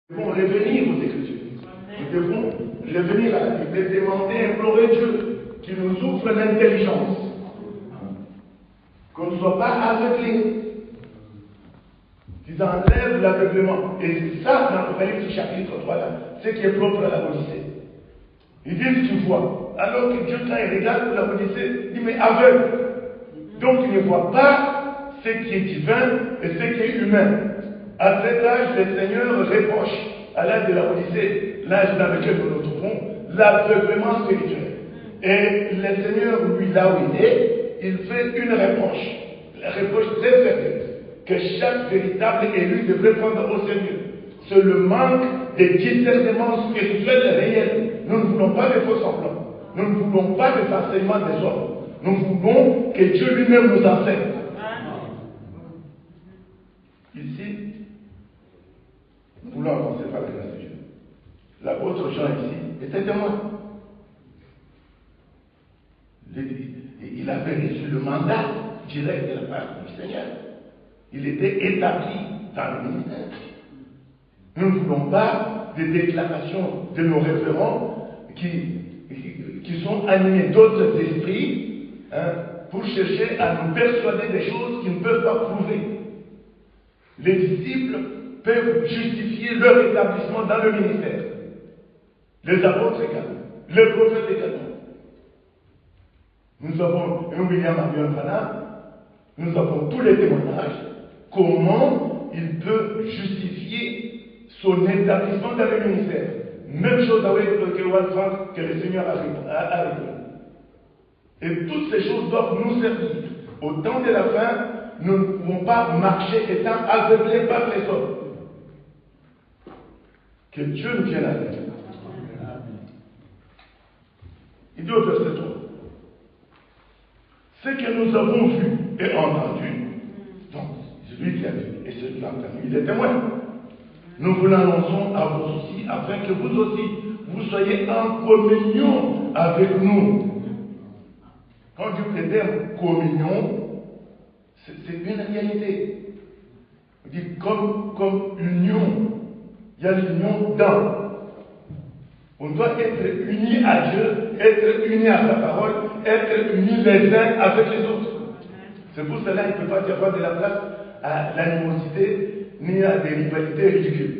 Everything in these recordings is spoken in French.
Nous devons revenir aux Écritures. Nous devons revenir à la Bible et demander, implorer Dieu qui nous ouvre l'intelligence. Qu'on ne soit pas aveuglés. Qu'ils enlèvent l'aveuglement. Et c'est ça, dans l'Apocalypse chapitre 3, là, ce qui est propre à la Odyssée. Ils disent tu vois. Alors que Dieu, quand il regarde pour la Odyssée, il dit mais aveugle. Donc il ne voit pas ce qui est divin et ce qui est humain. À cet âge, le Seigneur reproche, à l'âge de la Odyssée, l'âge dans lequel nous nous trouvons, l'aveuglement spirituel. Et le Seigneur, lui, là où il est, il fait une reproche. La reproche très sérieuse, que chaque véritable élu devrait prendre au sérieux. C'est le manque de discernement spirituel réel. Nous ne voulons pas de faux semblants. Nous ne voulons pas de enseignements des hommes. Nous voulons que Dieu lui-même nous enseigne. Ici, nous voulons avancer par la grâce de Dieu. L'apôtre Jean ici était témoin. Il avait reçu le mandat direct de la part du Seigneur. Il était établi dans le ministère. Nous ne voulons pas des déclarations de nos référents qui sont animés d'autres esprits pour chercher à nous persuader des choses qu'ils ne peuvent pas prouver. Les disciples peuvent justifier leur établissement dans le ministère. Les apôtres également. Les prophètes également. Nous avons un William Marion Branham, nous avons tous les témoignages. Comment il peut justifier son établissement dans le ministère. Même chose avec le Walfranc que le Seigneur a révélé. Et toutes ces choses doivent nous servir. Au temps de la fin, nous ne pouvons pas marcher étant aveuglés par les hommes. Que Dieu nous vienne à l'aide. Il dit au verset 3. Ce que nous avons vu et entendu, donc celui qui a vu et celui qui a entendu, il est témoin. Nous vous l'annonçons à vous aussi, afin que vous aussi, vous soyez en communion avec nous. Quand Dieu dit le terme communion, c'est une réalité. On dit comme union. Il y a l'union dans. On doit être unis à Dieu, être unis à sa parole, être unis les uns avec les autres. C'est pour cela qu'il ne peut pas y avoir de la place à l'animosité ni à des rivalités ridicules.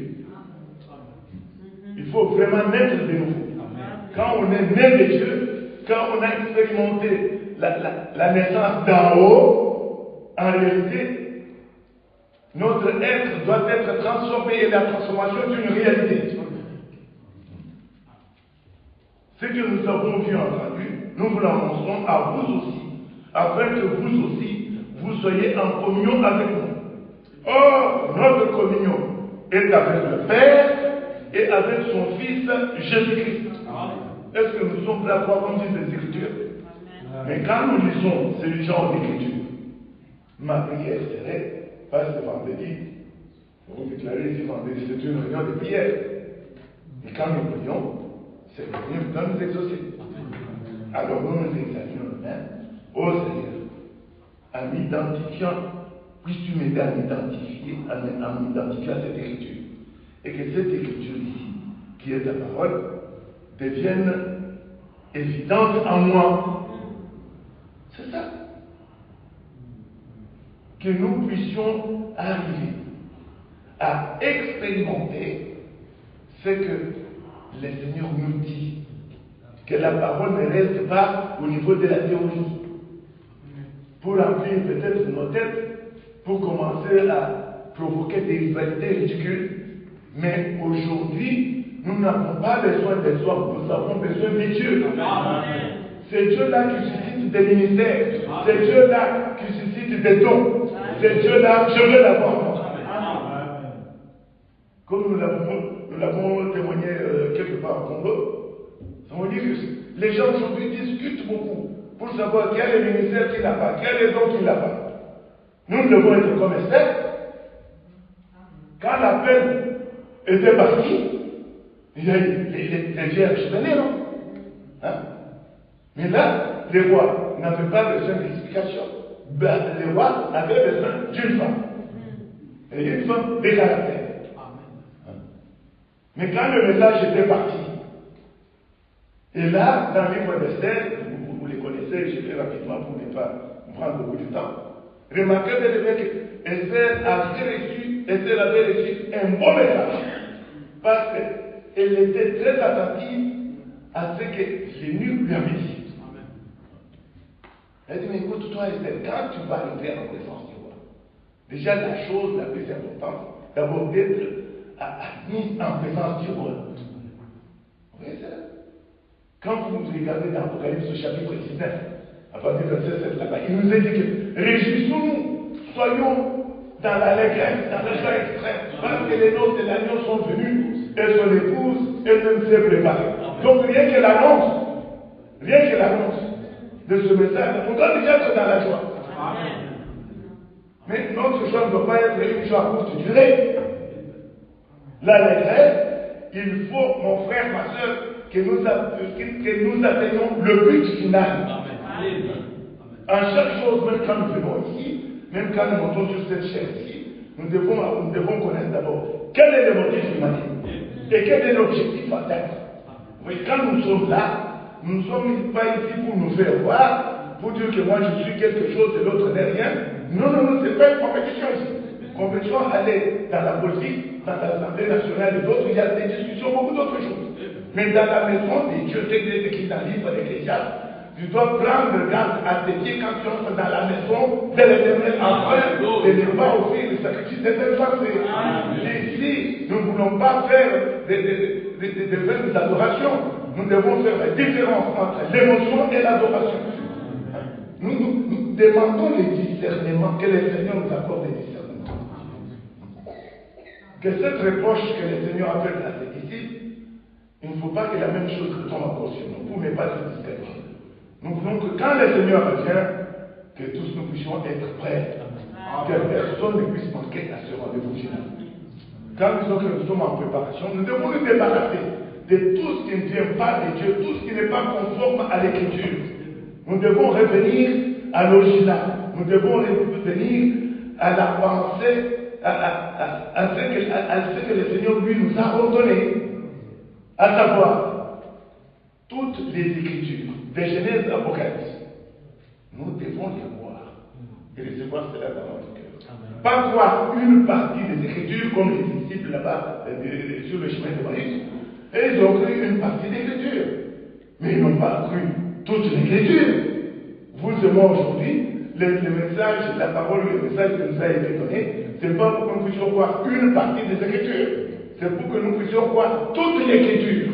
Il faut vraiment naître de nouveau. Quand on est né de Dieu, quand on a expérimenté la naissance d'en haut, en réalité, notre être doit être transformé et la transformation est une réalité. Ce que nous avons vu et entendu, nous vous l'annonçons à vous aussi, afin que vous aussi, vous soyez en communion avec nous. Or, notre communion est avec le Père et avec son Fils Jésus-Christ. Est-ce que nous sommes prêts à croire comme disent les Écritures? Mais quand nous lisons ce genre d'Écriture, ma prière serait, pas ce vendredi, vous déclarez ici vendredi, c'est une réunion de prière. Et quand nous prions, c'est venu dans nous exaucer. Alors nous nous examinons nous-mêmes. Ô Seigneur, en m'identifiant, puisses-tu m'aider à m'identifier à cette écriture. Et que cette écriture ici, qui est ta parole, devienne évidente en moi. C'est ça. Que nous puissions arriver à expérimenter ce que le Seigneur nous dit, que la parole ne reste pas au niveau de la théorie, pour remplir peut-être nos têtes, pour commencer à provoquer des rivalités ridicules. Mais aujourd'hui, nous n'avons pas besoin des hommes, nous avons besoin de Dieu. C'est Dieu-là qui suscite des ministères, c'est Dieu-là qui suscite des dons, c'est Dieu-là, je veux l'avoir. Comme nous l'avons témoigné quelque part au Congo, ça veut dire que les gens aujourd'hui discutent beaucoup pour savoir quel est le ministère qu'il n'a pas, quel est le don qu'il n'a pas. Nous devons être comme Esther. Quand l'appel était parti, il y a les vierges venaient, non? Mais là, les rois n'avaient pas besoin d'explication. Les rois avaient besoin d'une femme. Et une femme de caractère. Mais quand le message était parti, et là, dans le livre d'Esther, vous les connaissez, je vais rapidement pour ne pas prendre beaucoup de temps. Remarquez bien que Esther avait reçu un bon message. Parce qu'elle était très attentive à ce que l'eunuque lui avait dit. Elle dit, mais écoute, toi Esther, quand tu vas arriver en présence du roi, déjà la chose la plus importante, d'abord d'être mise en présence du roi. Vous voyez ça? Quand vous regardez dans l'Apocalypse au chapitre 19, à partir du verset 7 là-bas, il nous a dit que réjouissons-nous, soyons dans l'allégresse, dans la joie extrême, parce que les noces de l'agneau sont venues et son épouse elle-même s'est préparée. Donc rien que l'annonce de ce message, on doit déjà être dans la joie. Mais notre joie ne doit pas être une joie à courte durée. L'allégresse, il faut, mon frère, ma soeur, que nous atteignions le but final. En chaque chose, même quand nous venons ici, même quand nous montons sur cette chaîne ici, nous devons connaître d'abord quel est le motif humain et quel est l'objectif à atteindre. Oui, quand nous sommes là, nous ne sommes pas ici pour nous faire voir, pour dire que moi je suis quelque chose et l'autre n'est rien. Non, ce n'est pas une compétition ici. Compétition, aller dans la politique, dans l'Assemblée nationale et d'autres, il y a des discussions, beaucoup d'autres choses. Mais dans la maison de Dieu, tel qu'il est écrit dans le livre d'Ecclésiaste, tu dois prendre garde à tes pieds quand tu entres dans la maison de l'Éternel afin de ne pas offrir le sacrifice désinsensé. Ici, nous ne voulons pas faire des adorations. Nous devons faire la différence entre l'émotion et l'adoration. Nous demandons les discernements, que le Seigneur nous accorde des discernements. Que cette reproche que le Seigneur a faite à ses disciples, il ne faut pas que la même chose retombe encore sur nous, pour ne pas se disqualifier. Nous voulons que quand le Seigneur revient, que tous nous puissions être prêts, que personne ne puisse manquer à ce rendez-vous final. Quand nous disons que nous sommes en préparation, nous devons nous débarrasser de tout ce qui ne vient pas de Dieu, tout ce qui n'est pas conforme à l'Écriture. Nous devons revenir à l'original. Nous devons revenir à la pensée, à ce que le Seigneur lui nous a ordonné. À savoir, toutes les Écritures, de Genèse à Apocalypse, nous devons les voir et recevoir cela dans notre cœur. Pas croire une partie des Écritures comme les disciples là-bas sur le chemin de Maïs. Et ils ont cru une partie des Écritures, mais ils n'ont pas cru toute l'Écriture. Vous et moi aujourd'hui, le message, la parole, le message qui nous a été donné, ce n'est pas pour que nous puissions voir une partie des Écritures, c'est pour que nous puissions voir toute l'Écriture.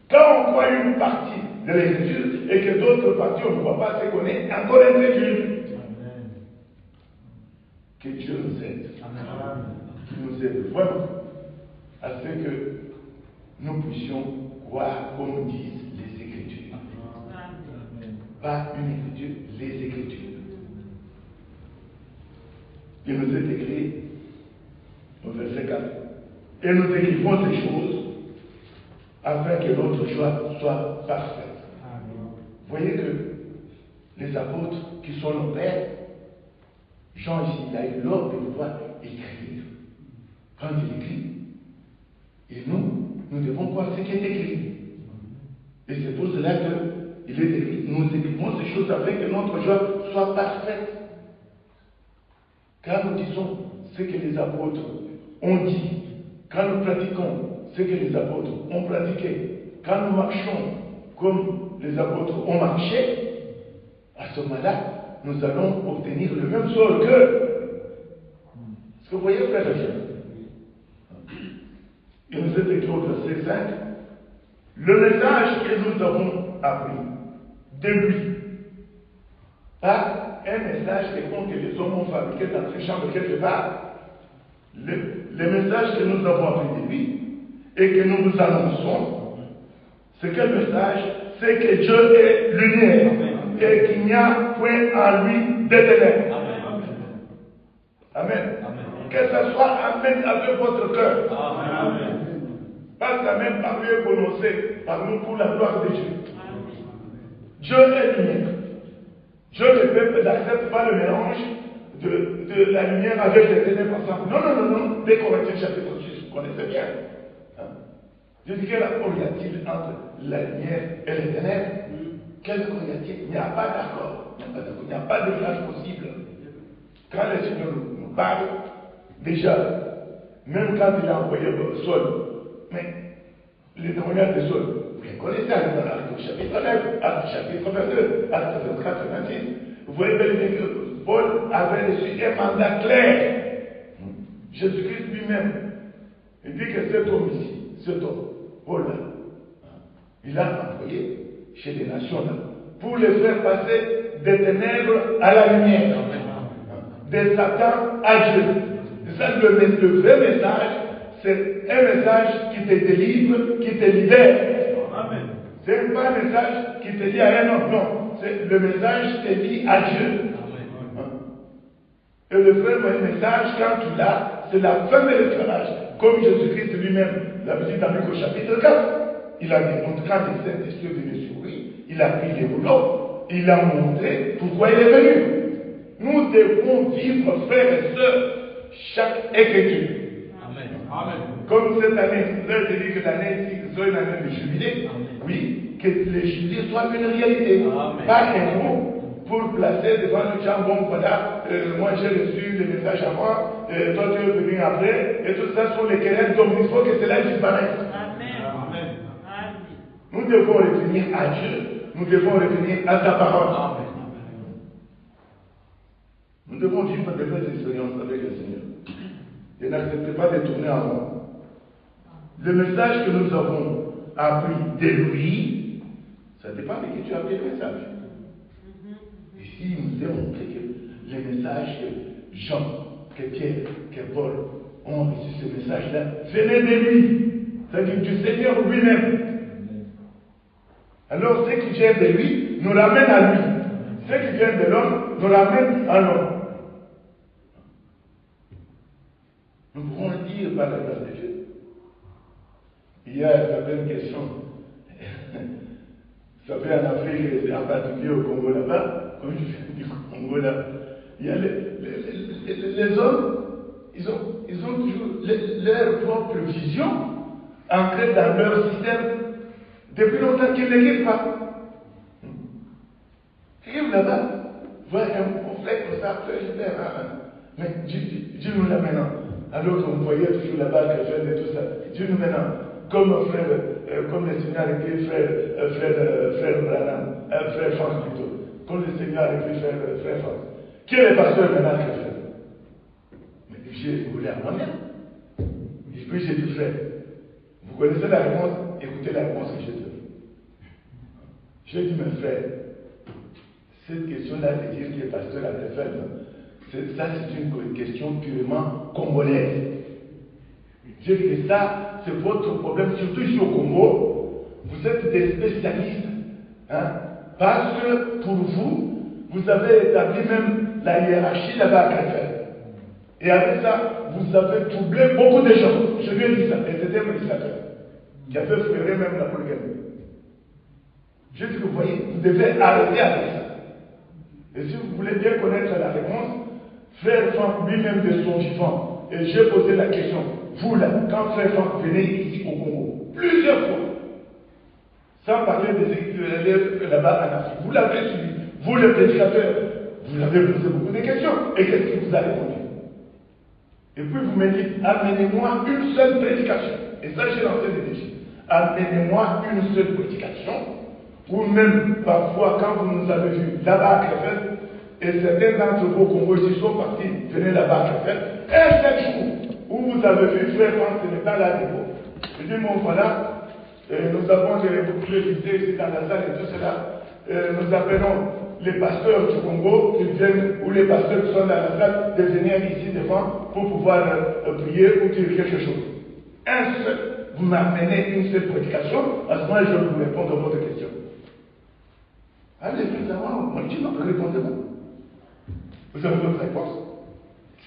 Quand on croit une partie de l'Écriture et que d'autres parties on ne voit pas, c'est qu'on est encore incrédule. Que Dieu nous aide. Qu'il nous aide vraiment à ce que nous puissions croire comme disent les Écritures. Pas une Écriture, les Écritures. Il nous est écrit au verset 4. Et nous écrivons ces choses afin que notre joie soit parfaite. Vous voyez que les apôtres qui sont nos pères, Jean ici, il a eu l'ordre de pouvoir écrire. Quand il écrit, et nous devons croire ce qui est écrit. Et c'est pour cela qu'il est écrit, nous écrivons ces choses afin que notre joie soit parfaite. Quand nous disons ce que les apôtres ont dit, quand nous pratiquons ce que les apôtres ont pratiqué, quand nous marchons comme les apôtres ont marché, à ce moment-là, nous allons obtenir le même sort que. Est-ce que vous voyez, frère et sœur? Il nous est écrit au verset 5, le message que nous avons appris de lui, pas un message quelconque que les hommes ont fabriqué dans une chambre quelque part. Le message que nous avons appris de lui et que nous vous annonçons, c'est quel message? C'est que Dieu est lumière et qu'il n'y a point en lui de ténèbres. Amen. Que ce soit amen avec votre cœur. Amen. Pas amen parlé et prononcé par nous pour la gloire de Dieu. Dieu est lumière. Dieu n'accepte pas le mélange de la lumière avec les ténèbres ensemble. Non. 2 Corinthiens chapitre 6. vous connaissez bien. Hein? Je dis, quel accord y a-t-il entre la lumière et les ténèbres? Quel accord y a-t-il? Il n'y a pas d'accord. Il n'y a pas de phase possible. Quand le Seigneur nous parle, déjà, même quand il a envoyé Saul, mais les témoignages de Saul, vous les connaissez, dans Acte chapitre 9, Acte chapitre 22, Acte 24, 26. Vous voyez bien que Paul avait reçu un mandat clair. Jésus-Christ lui-même, il dit que cet homme ici, cet homme, Paul là, il a envoyé chez les nations là, pour les faire passer des ténèbres à la lumière, de Satan à Dieu. C'est ça le vrai message, c'est un message qui te délivre, qui te libère. Amen. Ce n'est pas un message qui te lie à un homme, non. C'est le message qui te lie à Dieu. Amen. Et le vrai message, quand tu l'as, c'est la fin de l'esclavage. Comme Jésus-Christ lui-même l'avait dit dans Luc au chapitre 4. Il a dit, quand le Saint-Esprit est venu sur lui, il a pris les rouleaux, il a montré pourquoi il est venu. Nous devons vivre, frères et sœurs, chaque écriture. Amen. Amen. Comme cette année, vous avez dit que l'année soit une année de jubilé. Oui, que le jubilé soit une réalité. Amen. Pas un mot pour placer devant le gens, bon voilà, moi j'ai reçu le message à moi, toi tu es venu après, et tout ça sont les querelles d'hommes. Il faut que cela disparaisse. Amen. Amen. Nous devons revenir à Dieu, nous devons revenir à sa parole. Amen. Nous devons vivre de vraies expériences avec le Seigneur. Et n'acceptez pas de tourner en rond. Le message que nous avons appris de lui, ça dépend de qui tu as appris le message. Ici, il nous a montré que les messages que Jean, que Pierre, que Paul ont reçu ce message-là, venaient de lui, c'est-à-dire du Seigneur lui-même. Alors, ce qui vient de lui nous ramène à lui. Ce qui vient de l'homme nous ramène à l'homme. Nous pouvons le dire par la grâce de Dieu. Il y a certaines questions. Ça fait en Afrique, en particulier au Congo là-bas, comme je viens du Congo là, il y a les hommes, ils ont toujours leur propre vision ancrée dans leur système depuis longtemps qu'ils ne quittent pas. Quelqu'un là-bas voit un prophète comme ça, mais dis-nous là maintenant. Alors qu'on voyait toujours là-bas les jeunes et tout ça. Dis-nous maintenant, comme frère, comme le Seigneur a écrit frère Branham, frère France plutôt, comme le Seigneur a écrit frère France. Qui est le pasteur maintenant que frère? Mais j'ai voulu à ma mère. Et puis j'ai dit frère, vous connaissez la réponse? Écoutez la réponse que j'ai donnée. J'ai dit mes frères, cette question-là de dire que le pasteur a fait ça c'est une question purement congolaise. Je dis que ça, c'est votre problème, surtout ici au Congo. Vous êtes des spécialistes. Hein, parce que pour vous, vous avez établi même la hiérarchie là-bas à Krefeld. Et avec ça, vous avez troublé beaucoup de gens. Je lui ai dit ça. Et c'était un prédicateur qui a fait frérer même la polygamie. Je dis que vous voyez, vous devez arrêter avec ça. Et si vous voulez bien connaître la réponse, Frère Franck lui-même de son vivant, et j'ai posé la question, vous là, quand Frère Franck venait ici au Congo, plusieurs fois, sans parler des équipes là-bas en Afrique, vous l'avez suivi, vous le prédicateur, vous avez posé beaucoup de questions, et qu'est-ce que vous avez répondu? Et puis vous me dites, amenez-moi une seule prédication, et ça j'ai lancé des défis, amenez-moi une seule prédication, ou même parfois quand vous nous avez vus là-bas à Krefeld, et certains d'entre vous au Congo ici sont partis, venez là-bas à Krefeld, un seul jour où vous avez vu Frère France se mettant là debout. Je dis, bon voilà, nous avons beaucoup de visités ici dans la salle et tout cela. Nous appelons les pasteurs du Congo qui viennent, ou les pasteurs qui sont dans la salle, de venir ici devant pour pouvoir prier ou dire quelque chose. Un seul, vous m'amenez une seule prédication, à ce moment-là je vais vous répondre à votre question. Allez, frère, moi je dis non, répondez-moi. Vous avez votre réponse.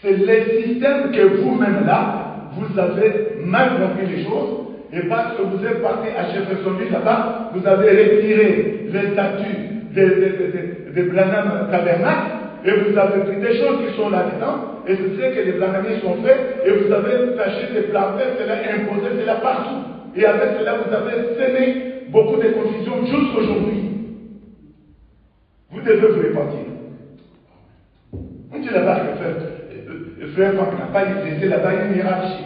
C'est le système que vous-même là, vous avez mal compris les choses, et parce que vous êtes parti à Jeffersonville là-bas, vous avez retiré les statuts de Branham Tabernacle, et vous avez pris des choses qui sont là-dedans, et ce serait que les planamiers sont faits, et vous avez tâché de planter cela, imposé cela partout. Et avec cela, vous avez semé beaucoup de confusion jusqu'aujourd'hui. Vous devez vous repentir. On dit là-bas que frère Franck n'a pas laissé là-bas une hiérarchie.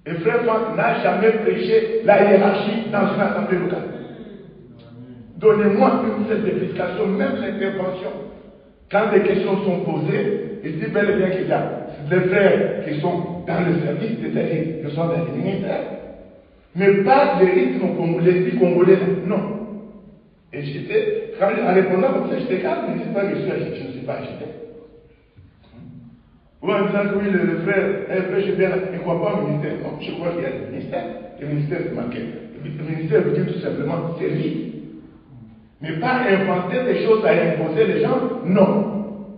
Et frère Franck n'a jamais prêché la hiérarchie dans une assemblée locale. Donnez-moi une seule explication, même l'intervention. Quand des questions sont posées, il dit bel et bien qu'il y a des frères qui sont dans le service, c'est-à-dire qui sont dans les ministères, mais pas les rythmes congolais, non. Et j'étais, en répondant comme ça, j'étais calme, je ne dis pas que je ne suis pas agité. Ou en disant que oui, le frère, je ne crois pas au ministère. Non, je crois qu'il y a le ministère. Le ministère, c'est marqué. Le ministère veut dire tout simplement servir. Mais pas inventer des choses à imposer les gens, non.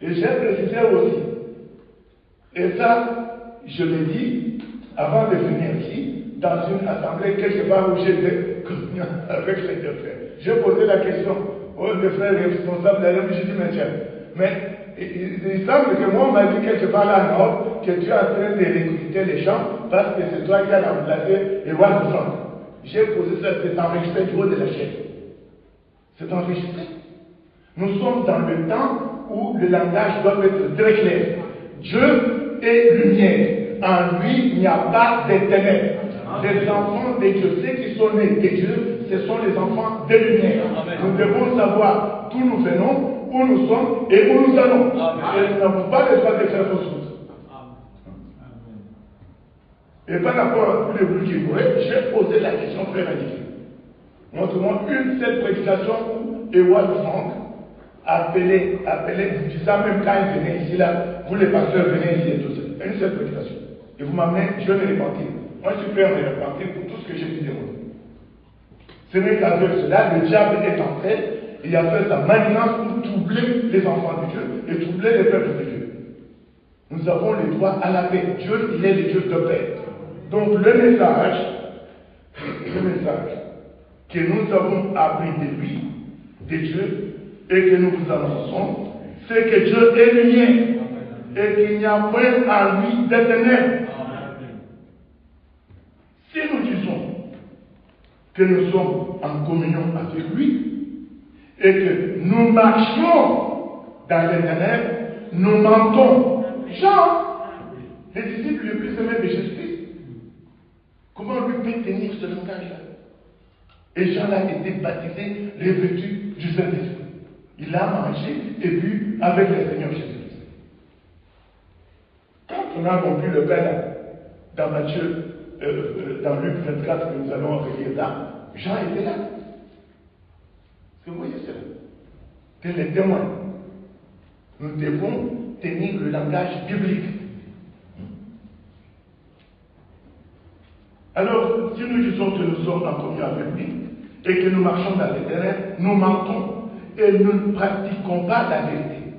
Et j'ai précisé aussi. Et ça, je l'ai dit avant de venir ici, dans une assemblée quelque part où j'étais communion avec les deux frères. J'ai posé la question aux deux frères responsables, j'ai dit, mais tiens, mais il semble que moi, on m'a dit quelque part là, nord, que tu es en train de recruter les gens parce que c'est toi qui as remplacé les rois de Franck. J'ai posé ça, c'est enregistré du haut de la chaîne. C'est enregistré. Nous sommes dans le temps où le langage doit être très clair. Dieu est lumière. En lui, il n'y a pas de ténèbres. Les enfants de Dieu, ceux qui sont nés de Dieu, ce sont les enfants de lumière. Nous devons savoir d'où nous venons, où nous sommes et où nous allons. Et nous n'avons pas le droit de faire fausse route. Et par rapport à tous les bruits qui pourraient, j'ai posé la question très magnifique. Montre-moi une seule prédication où Ewald Franck appelait, disant même quand il venait ici, là, vous les pasteurs venez ici et tout ça. Une seule prédication. Et vous m'amenez, je vais me repentir. Moi, je suis prêt à me repentir pour tout ce que j'ai dit de moi. Ce n'est qu'avec cela, le diable est entré et il a fait sa manigance pour troubler les enfants de Dieu et troubler les peuples de Dieu. Nous avons le droit à la paix. Dieu, il est le Dieu de paix. Donc, le message que nous avons appris de lui, de Dieu, et que nous vous annonçons, c'est que Dieu est lumière et qu'il n'y a point en lui de ténèbres. Si nous disons que nous sommes en communion avec lui et que nous marchions dans les ténèbres, nous mentons. Jean, le disciple le plus aimé de Jésus-Christ, comment lui peut tenir ce langage-là? Et Jean a été baptisé, revêtu du Saint-Esprit. Il a mangé et bu avec le Seigneur Jésus-Christ. Quand on a rompu le pain dans Matthieu, dans Luc 24 que nous allons relire là, Jean était là. Vous voyez cela? C'est les témoins. Nous devons tenir le langage biblique. Alors, si nous disons que nous sommes en communion avec lui et que nous marchons dans les terrains, nous mentons et nous ne pratiquons pas la vérité.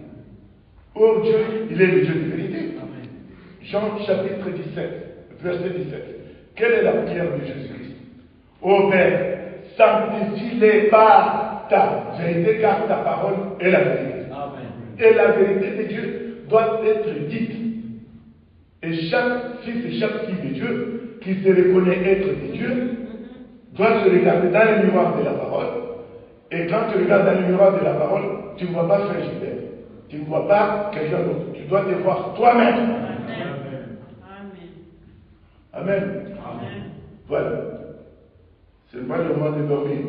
Or, Dieu, il est le Dieu de vérité. Amen. Jean chapitre 17, verset 17. Quelle est la prière de Jésus-Christ? Ô Père, sanctifie-les par ta vérité, car ta parole est la vérité. Amen. Et la vérité de Dieu doit être dite. Et chaque fils et chaque fille de Dieu qui se reconnaît être de Dieu doit se regarder dans le miroir de la parole. Et quand tu regardes dans le miroir de la parole, tu ne vois pas Frère Gilbert. Tu ne vois pas quelqu'un d'autre. Tu dois te voir toi-même. Amen. Amen. Amen. Voilà. Ce n'est pas le moment de dormir.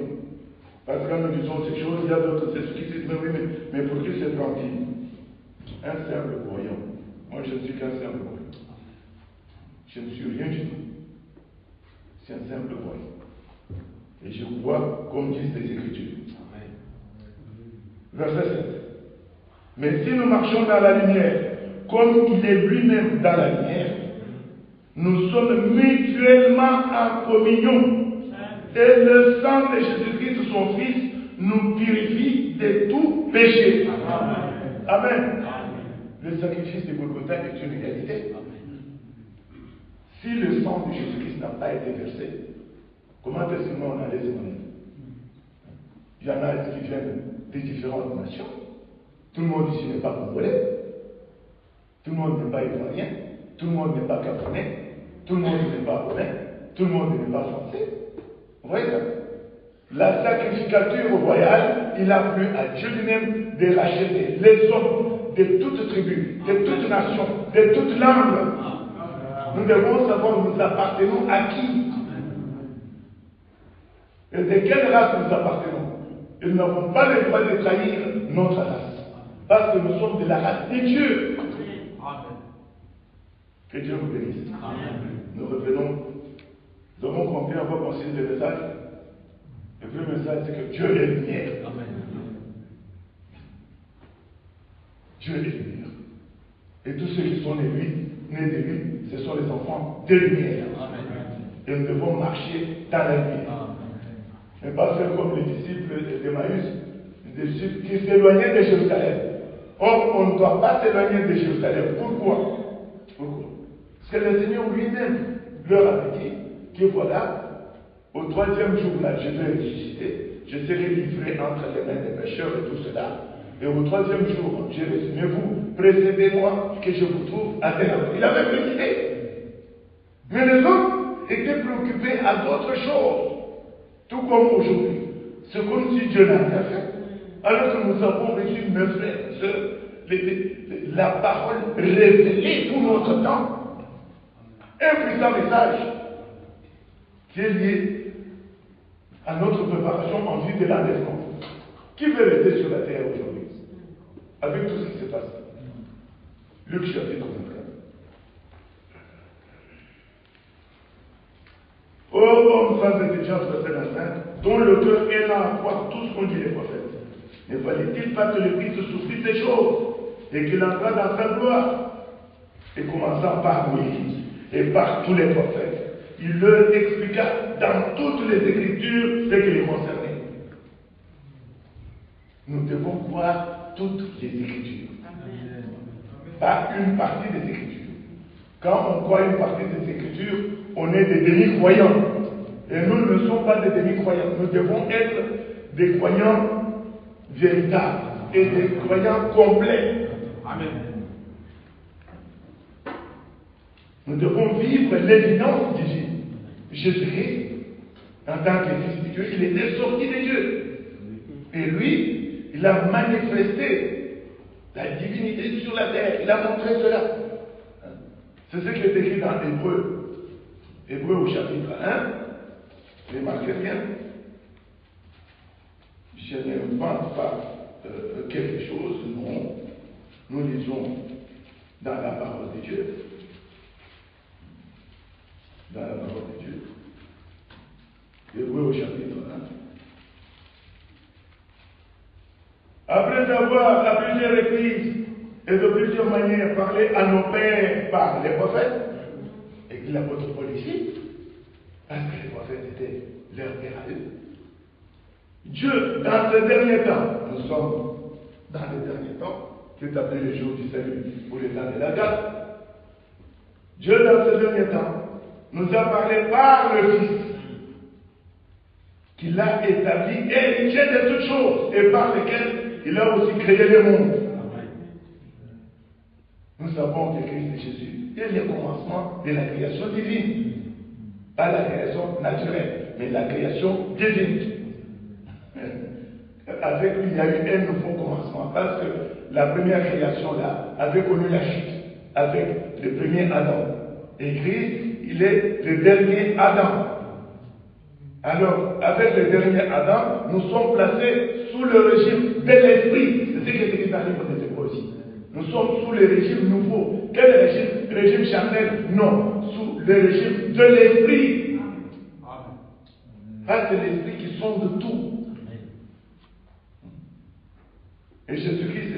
Parce que quand nous disons ces choses, il y a d'autres esprits qui disent, mais oui, mais pour qui c'est tranquille? Un simple voyant. Moi, je ne suis qu'un simple voyant. Je ne suis rien du tout. C'est un simple voyant. Et je vois comme disent les Écritures. Verset 7. Mais si nous marchons dans la lumière, comme il est lui-même dans la lumière, nous sommes mutuellement en communion. Et le sang de Jésus-Christ, son Fils, nous purifie de tout péché. Amen. Amen. Le sacrifice de Golgotha est une réalité. Si le sang de Jésus-Christ n'a pas été versé, comment est-ce que nous on allait se connaître? Il y en a qui viennent des différentes nations. Tout le monde ici n'est pas congolais. Tout le monde n'est pas ivoirien. Tout le monde n'est pas camerounais. Tout le monde n'est pas roumain. Tout le monde n'est pas français. Vous voyez ça? La sacrificature royale, il a plu à Dieu lui-même de racheter les hommes de toutes tribus, de toutes nations, de toutes langues. Nous devons savoir nous appartenons à qui et de quelle race nous appartenons. Et nous n'avons pas le droit de trahir notre race, parce que nous sommes de la race de Dieu. Que Dieu vous bénisse. Nous revenons. Nous avons compris, on va considérer le message. Le premier message, c'est que Dieu est lumière. Dieu est lumière. Et tous ceux qui sont nés de lui, ce sont les enfants de lumière. Et nous devons marcher dans la lumière. Ne pas faire comme les disciples d'Emmaüs, les disciples qui s'éloignaient de Jérusalem. Or, on ne doit pas s'éloigner de Jérusalem. Pourquoi? Parce que le Seigneur lui-même leur avait dit que voilà, au troisième jour, là, je vais ressusciter, je serai livré entre les mains des pécheurs et tout cela. Et au troisième jour, je ressuscite. Mais vous, précédez-moi que je vous trouve à tel endroit. Il avait précisé. Mais les hommes étaient préoccupés à d'autres choses. Tout comme aujourd'hui. C'est comme si Dieu n'a rien fait. Alors que nous avons reçu, mes frères et sœurs, la parole révélée pour notre temps. Un puissant message qui est lié à notre préparation en vue de l'enlèvement. Qui veut rester sur la terre aujourd'hui avec tout ce qui se passe? Luc chapitre 24. Ô hommes sans intelligence, verset 25, dont le cœur est là à croire tout ce qu'ont dit les prophètes. Ne fallait-il pas que le Christ souffrit ces choses et qu'il entra dans sa gloire? Et commençant par Moïse et par tous les prophètes, il leur expliqua dans toutes les Écritures ce qui les concernait. Nous devons croire toutes les Écritures. Pas une partie des Écritures. Quand on croit une partie des Écritures, on est des demi-croyants. Et nous ne sommes pas des demi-croyants. Nous devons être des croyants véritables et des croyants complets. Amen. Nous devons vivre l'évidence divine. Jésus-Christ, en tant que fils de Dieu, il était sorti de Dieu. Et lui, il a manifesté la divinité sur la terre. Il a montré cela. C'est ce qui est écrit dans Hébreu. Hébreu au chapitre 1. Remarquez bien. Je ne pense pas quelque chose. Non. Nous lisons dans la parole de Dieu. Dans la parole de Dieu. Hébreu au chapitre 1. Après avoir à plusieurs reprises et de plusieurs manières parlé à nos pères par les prophètes, et que l'apôtre Paul ici, parce que les prophètes étaient leurs pères à eux. Dieu, dans ces derniers temps, nous sommes dans les derniers temps, qui est appelé le jour du salut ou le temps de la grâce. Dieu, dans ces derniers temps, nous a parlé par le Fils, qu'il a établi héritier de toutes choses, et par lesquelles il a aussi créé le monde. Nous savons que Christ est Jésus. Il est le commencement de la création divine. Pas la création naturelle, mais la création divine. Avec lui, il y a eu un nouveau commencement. Parce que la première création, là, avait connu la chute. Avec le premier Adam. Et Christ, il est le dernier Adam. Alors, avec le dernier Adam, nous sommes placés sous le régime de l'esprit. C'est ce qui est écrit dans le livre des Hébreux aussi. Nous sommes sous le régime nouveau. Quel régime? Régime charnel? Non. Sous le régime de l'esprit. Ah, c'est l'esprit qui sonde tout. Et Jésus-Christ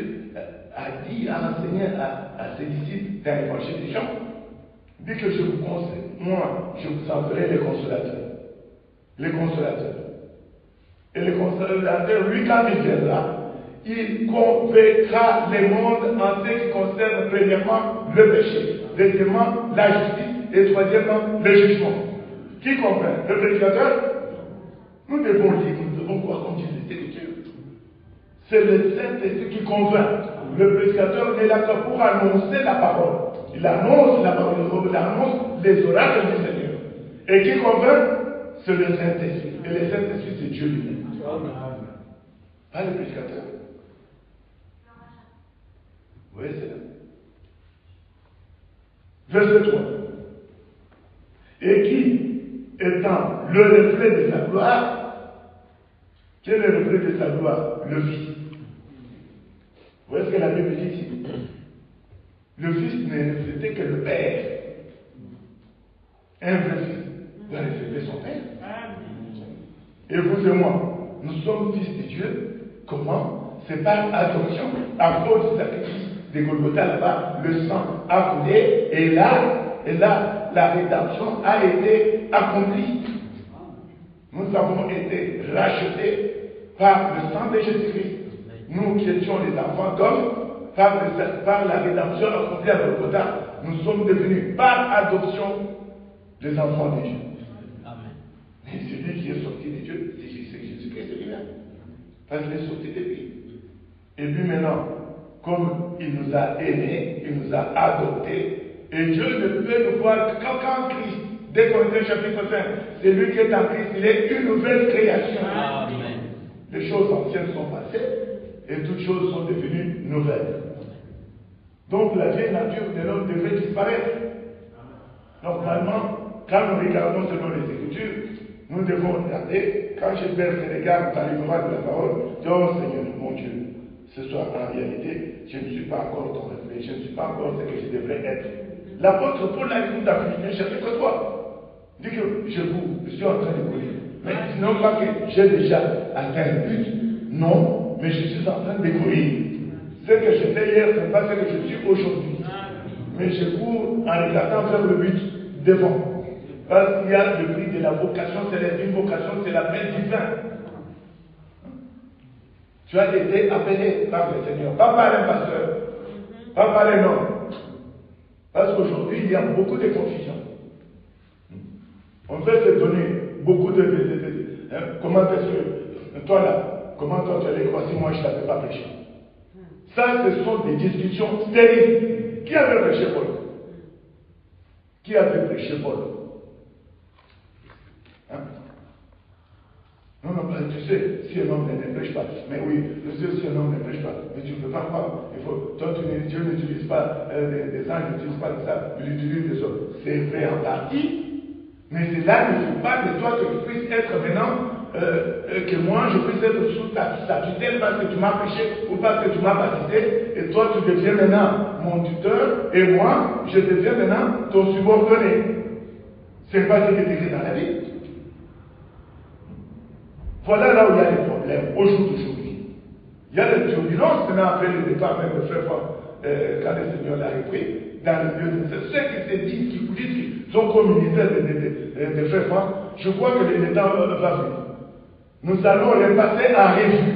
a dit, a enseigné à ses disciples dans l'évangile des gens, dit que je vous conseille, moi, je vous enverrai les consolateurs. Les consolateurs. Et le consolateur, lui, quand il viendra, il convaincra les mondes en ce qui concerne premièrement le péché, deuxièmement la justice et troisièmement le jugement. Qui comprend? Le prédicateur? Nous devons lire, nous devons voir comme dit les Écritures. C'est le Saint-Esprit qui convainc. Le prédicateur n'est là que pour annoncer la parole. Il annonce la parole, il annonce les oracles du Seigneur. Et qui convainc, c'est le Saint-Esprit. Et le Saint-Esprit, c'est Dieu lui-même. Pas le prédicateur. Oui, c'est là. Verset 3. Et qui, étant le reflet de sa gloire, quel est le reflet de sa gloire? Le Fils. Vous voyez ce que la Bible dit ici? Le Fils n'est reflété que le Père. Un vrai Fils doit refléter son Père. Et vous et moi, nous sommes fils de Dieu. Comment? C'est par adoption. À cause du sacrifice de Golgotha là-bas, le sang a coulé et là, la rédemption a été accomplie. Nous avons été rachetés par le sang de Jésus-Christ. Nous qui étions les enfants d'hommes, par la rédemption accomplie à Golgotha, nous sommes devenus par adoption les enfants de Dieu. Mais celui qui est sorti de Dieu, c'est Jésus-Christ lui-même. Parce qu'il est sorti de lui. Et puis maintenant, comme il nous a aimés, il nous a adoptés, et Dieu ne peut nous voir qu'en Christ. Dès qu'on est au chapitre 5, c'est lui qui est en Christ, il est une nouvelle création. Amen. Les choses anciennes sont passées, et toutes choses sont devenues nouvelles. Donc la vieille nature de l'homme devait disparaître. Normalement, quand nous regardons selon les Écritures, nous devons regarder, quand je perds ces regards dans les moments de la parole, je dis, oh Seigneur, mon Dieu, ce soir en réalité, je ne suis pas encore ton reflet, je ne suis pas encore ce que je devrais être. L'apôtre Paul a dit dans Philippiens chapitre 3, dit que je suis en train de courir. Mais sinon pas que j'ai déjà atteint le but, non, mais je suis en train de courir. Ce que j'étais hier, ce n'est pas ce que je suis aujourd'hui. Mais je cours en regardant vers le but devant. Parce qu'il y a le prix de la vocation céleste. Une vocation, c'est l'appel divin. Tu as été appelé par le Seigneur, pas par un pasteur, pas par un homme. Parce qu'aujourd'hui, il y a beaucoup de confusion. On veut se donner beaucoup de comment est-ce que toi là, comment toi tu allais croire si moi je ne t'avais pas prêché? Ça, ce sont des discussions stériles. Qui avait prêché Paul? Qui avait prêché Paul? Hein? Non, tu sais, si un homme ne prêche pas, mais oui, je sais si un homme ne prêche pas, mais tu ne peux pas croire. Toi, Dieu n'utilise pas des anges, n'utilise pas ça, il utilise des hommes. C'est vrai en partie, mais cela ne fait pas de toi que tu puisses être maintenant, que moi je puisse être sous ta tutelle parce que tu m'as prêché ou parce que tu m'as baptisé, et toi tu deviens maintenant mon tuteur, et moi je deviens maintenant ton subordonné. C'est pas ce qui est écrit dans la Bible. Voilà là où il y a des problèmes, au jour d'aujourd'hui. Il y a des turbulences maintenant après le départ même de Frère quand le Seigneur l'a repris, dans le milieu de ceux qui se disent, qui vous disent, qui sont comme ministère de Frère, je crois que le temps va venir. Nous allons repasser en revue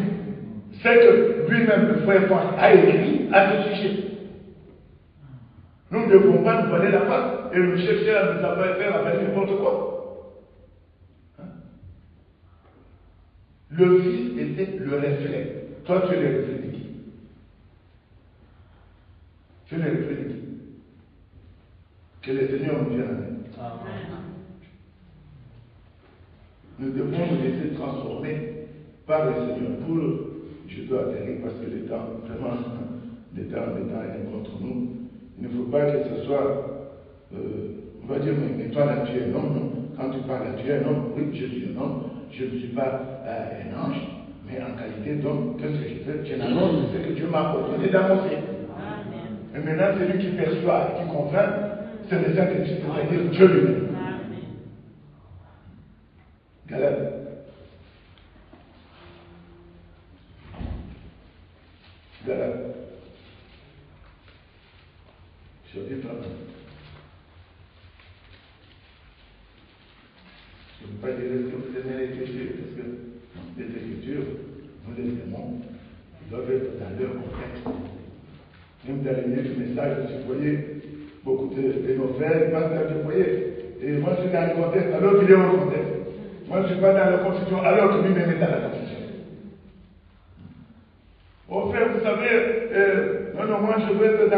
ce que lui-même, le Frère a écrit à ce sujet. Nous ne devons pas nous voiler la face et nous chercher à nous faire avec n'importe quoi. Le Fils était le reflet. Toi, tu es le reflet de qui? Tu es le reflet de qui? Que le Seigneur nous vienne en aide. Nous devons nous laisser transformer par le Seigneur. Je dois atterrir parce que le temps, vraiment, le temps est contre nous. Il ne faut pas que ce soit, on va dire, mais toi là tu es un homme, non? Quand tu parles là, tu es un homme, oui, je suis un homme, je ne suis pas un ange, mais en qualité d'homme, qu'est-ce que je fais? Je n'annonce ce que Dieu m'a ordonné d'annoncer. Et maintenant, celui qui perçoit et qui convainc, c'est le Saint-Esprit, c'est-à-dire Dieu lui-même. Galate. Galate. Chapitre 1. Je ne veux pas dire ce que vous aimez les Écritures, parce que les Écritures, nous les aimons, ils doivent être dans leur contexte. Même dans les livres de messages, vous voyez beaucoup de nouvelles, vous voyez, et moi je suis dans le contexte, alors qu'il est au contexte. Moi je ne suis pas dans la confusion, alors que lui-même est dans la confusion.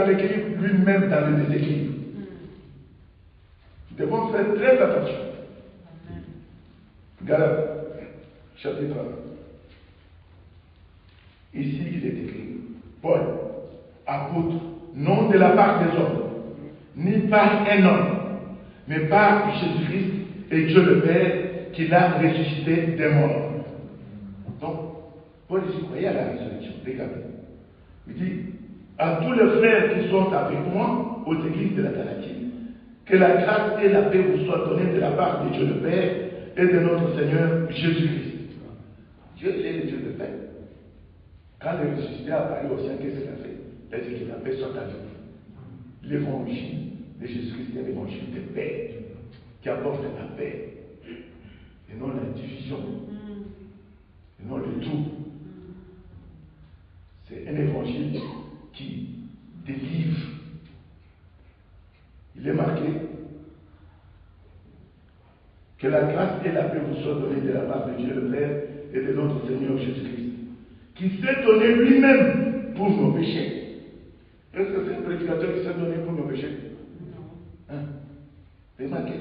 dans l'équilibre, lui-même dans le déséquilibre. Nous devons faire très attention. Galates, chapitre 1. Ici, il est écrit, Paul, apôtre, non de la part des hommes, ni par un homme, mais par Jésus-Christ et Dieu le Père qui l'a ressuscité des morts. Donc, Paul ici croyait à la résurrection. Regardez. Il dit, à tous les frères qui sont avec moi aux églises de la Galatie, que la grâce et la paix vous soient données de la part de Dieu le Père et de notre Seigneur Jésus-Christ. Dieu est le Dieu de paix. Quand le ressuscité a parlé au ciel, qu'est-ce qu'il a fait? Il a dit que la paix soit avec vous. L'évangile de Jésus-Christ est l'évangile de paix, qui apporte la paix, et non la division, et non le tout. C'est un évangile qui délivre. Il est marqué que la grâce et la paix vous soient données de la part de Dieu le Père et de notre Seigneur Jésus-Christ, qui s'est donné lui-même pour nos péchés. Est-ce que c'est un prédicateur qui s'est donné pour nos péchés? Non. Hein? Remarquez.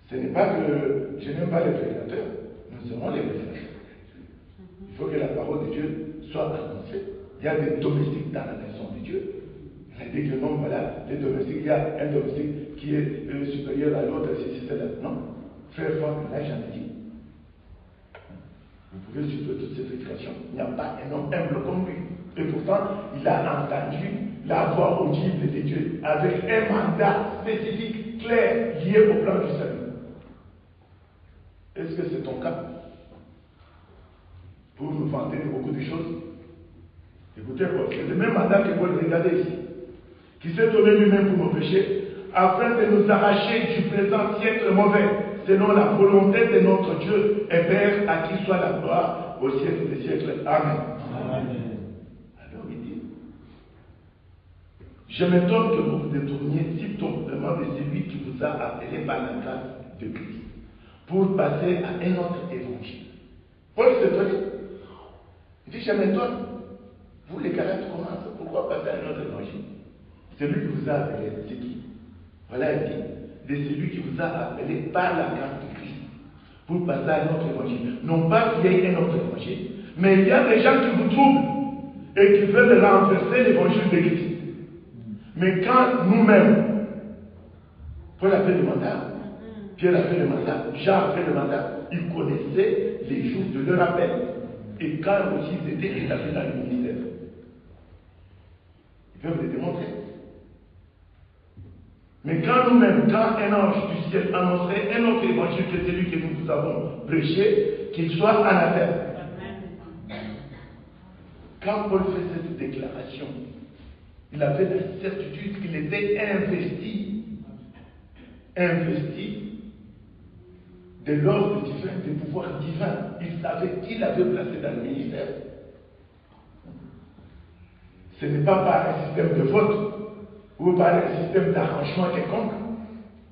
Ce n'est pas que je n'aime pas les prédicateurs, nous serons les prédicateurs. Il faut que la parole de Dieu soit annoncée. Il y a des domestiques dans la maison de Dieu. Il a dit que non, voilà, les domestiques, il y a un domestique qui est supérieur à l'autre, si c'est là. Non. Frère, femme, là, j'en ai dit. Vous pouvez suivre toutes ces prédications. Il n'y a pas un homme humble comme lui. Et pourtant, il a entendu la voix audible de Dieu avec un mandat spécifique, clair, lié au plan du salut. Est-ce que c'est ton cas? Pour nous vanter de beaucoup de choses. Écoutez, c'est le même mandat que Paul, regardez ici, qui s'est donné lui-même pour nos péchés, afin de nous arracher du présent siècle mauvais, selon la volonté de notre Dieu et Père, à qui soit la gloire au siècle des siècles. Amen. Amen. Alors il dit, je m'étonne que vous vous détourniez si promptement de celui qui vous a appelé par la grâce de Christ, pour passer à un autre évangile. Paul s'étonne. Il dit, je m'étonne. Vous les Galates commencent, pourquoi passer à un autre évangile? Celui qui vous a appelé, c'est qui? Voilà, il dit, de celui qui vous a appelé par la grâce de Christ, pour passer à un autre évangile. Non pas qu'il y ait un autre évangile, mais il y a des gens qui vous troublent et qui veulent renverser l'évangile de Christ. Mais quand nous-mêmes, Paul a fait le mandat, Pierre a fait le mandat, Jean a fait le mandat, ils connaissaient les jours de leur appel. Et quand aussi ils étaient établis dans le ministère, ils peuvent le démontrer. Mais quand nous-mêmes, quand un ange du ciel annoncerait un autre évangile que celui que nous vous avons prêché, qu'il soit anathème. Quand Paul fait cette déclaration, il avait la certitude qu'il était investi de l'ordre divin, des pouvoirs divins. Il savait qu'il avait placé dans le ministère. Ce n'est pas par un système de vote ou par un système d'arrangement quelconque,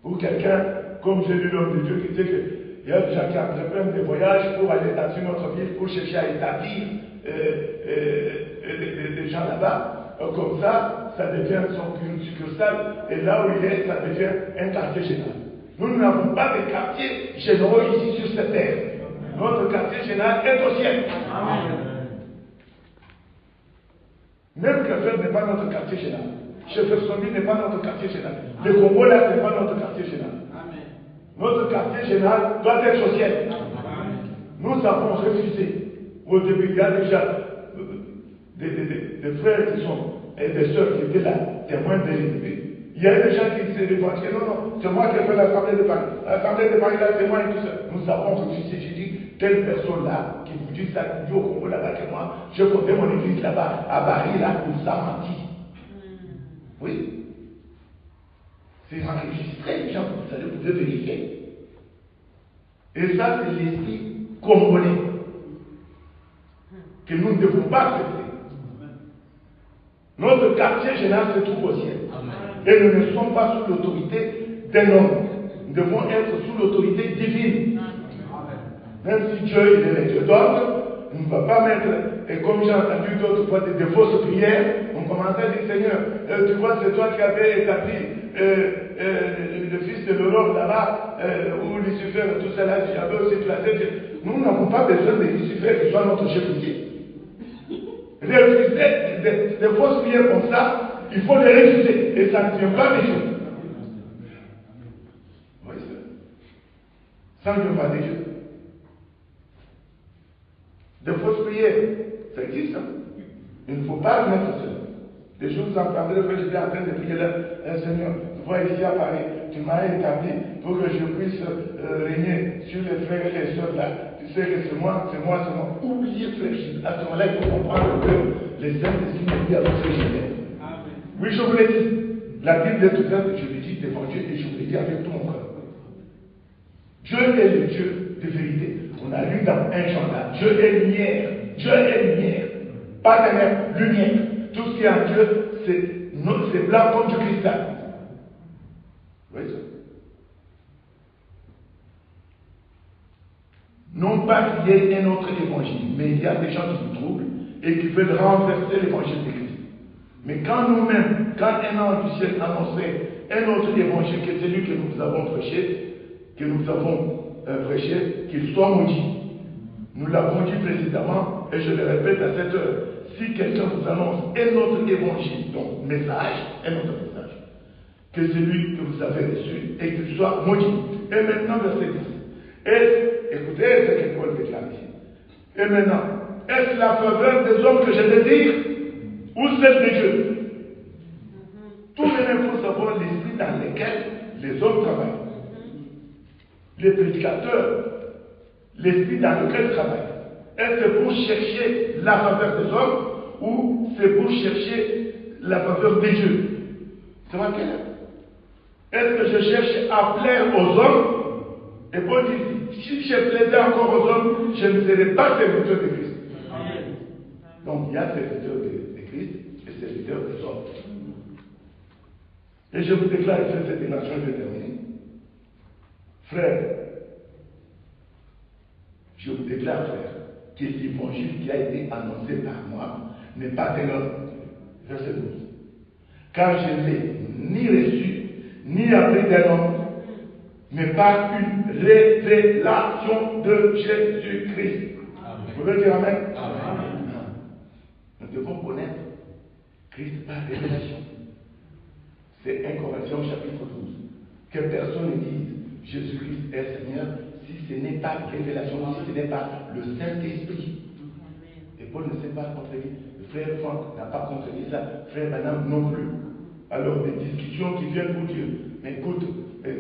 ou quelqu'un, comme j'ai lu l'homme de Dieu qui disait qu'il y a des gens qui entreprennent des voyages pour aller dans une autre ville pour chercher à établir des gens là-bas. Comme ça devient son succursale, et là où il est, ça devient un quartier général. Nous n'avons pas de quartiers généraux ici sur cette terre. Notre quartier général est au ciel. Amen. Même Krefeld n'est pas notre quartier général. Jeffersonville n'est pas notre quartier général. Le Congo là n'est pas notre quartier général. Amen. Notre quartier général doit être au ciel. Amen. Nous avons refusé. Au début, il y a déjà des frères qui sont et des sœurs qui étaient là, témoins de l'ennemi. Il y a des gens qui se revendiquaient, non, c'est moi qui ai fait l'Assemblée de Paris. L'Assemblée de Paris, là, c'est moi et tout ça. Nous avons refusé. J'ai dit, telle personne là, qui vous dit ça, qui dit au Congo là-bas que moi, je fondais mon église là-bas, à Paris, là, il nous a menti. Oui. C'est enregistré, les gens, vous pouvez vérifier. Et ça, c'est l'esprit congolais que nous ne devons pas accepter. Notre quartier général se trouve au ciel. Et nous ne sommes pas sous l'autorité d'un homme. Nous devons être sous l'autorité divine. Même si Dieu il est le Dieu d'ordre, on ne va pas mettre, et comme j'ai entendu d'autres fois, des fausses prières, on commençait à dire, Seigneur, tu vois, c'est toi qui avais établi le fils de l'aurore là-bas, où Lucifer et tout cela, j'avais aussi placé. Nous n'avons pas besoin de Lucifer qui soit notre chef ici. Refuser des fausses prières comme ça, il faut les refuser. Et ça ne tient pas des Dieu. Oui, ça ne vient pas des Dieu. Des fausses prières, ça existe. Hein? Il ne faut pas admettre cela. Les jours vous entendrez que j'étais en train de prier là, Seigneur, tu vois ici à Paris, tu m'as établi pour que je puisse régner sur les frères et les sœurs là. Tu sais que c'est moi. Oubliez frère Gilles. À ce moment-là, il faut comprendre que les Saints-Esprits m'ont dit à votre frère Gilles. Oui, je vous l'ai dit. La Bible est ouverte, je l'ai dit devant Dieu et je vous l'ai dit avec tout mon cœur. Dieu est le Dieu de vérité. On a lu dans 1 Jean là, Dieu est lumière. Dieu est lumière. Pas ténèbres, lumière. Tout ce qui est en Dieu, c'est blanc comme du cristal. Vous voyez ça? Non pas qu'il y ait un autre évangile, mais il y a des gens qui nous troublent et qui veulent renverser l'évangile de Christ. Mais quand nous-mêmes, quand un ange du ciel annonçait un autre évangile que celui que nous avons prêché, qu'il soit maudit. Nous l'avons dit précédemment, et je le répète à cette heure. Si quelqu'un vous annonce un autre évangile, donc message, un autre message, que celui que vous avez reçu, et qu'il soit maudit. Et maintenant, verset 10. Écoutez ce que Paul déclare ici. Et maintenant, est-ce la faveur des hommes que je désire, ou celle de Dieu? Tout le monde faut savoir l'esprit dans lequel les hommes travaillent. Les prédicateurs, l'esprit dans lequel ils travaillent. Est-ce que pour chercher la faveur des hommes ou c'est pour chercher la faveur de Dieu? C'est moi qui est. Est-ce que je cherche à plaire aux hommes? Et Paul dit, si je plaisais encore aux hommes, je ne serais pas serviteur de Christ. Amen. Donc il y a serviteur de Christ et serviteur des hommes. Et je vous déclare, frère, cette dimension, je vais terminer. Frère, je vous déclare, frère, que l'évangile qui a été annoncé par moi n'est pas un homme. Verset 12. Car je ne l'ai ni reçu, ni appris d'un homme, mais par une révélation de Jésus-Christ. Vous pouvez dire Amen? Amen. Nous devons connaître Christ par révélation. C'est 1 Corinthiens chapitre 12. Que personne ne dise Jésus-Christ est Seigneur si ce n'est pas révélation, si ce n'est pas le Saint-Esprit. Et Paul ne s'est pas contredit. Le frère Franck n'a pas contredit ça. Frère Banam non plus. Alors des discussions qui viennent pour Dieu. Mais écoute,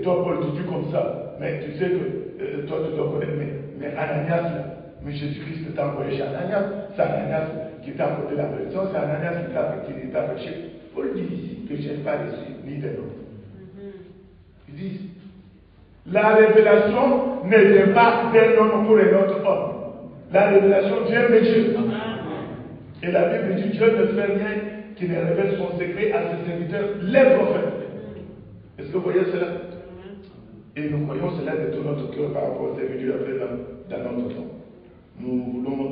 toi Paul, tu dis comme ça. Mais tu sais que toi tu dois connaître. Mais Ananias, là, mais Jésus-Christ t'a envoyé chez Ananias. C'est Ananias qui t'a apporté la prédiction. C'est Ananias qui t'a prêché. Paul dit ici que je n'ai pas reçu ni de l'autre. Ils disent, la révélation ne vient pas d'un homme pour un autre homme. La révélation vient de Dieu. Et la Bible dit, Dieu ne fait rien qui ne révèle son secret à ses serviteurs, les prophètes. Est-ce que vous voyez cela? Et nous croyons cela de tout notre cœur par rapport au service de Dieu après dans notre temps. Nous voulons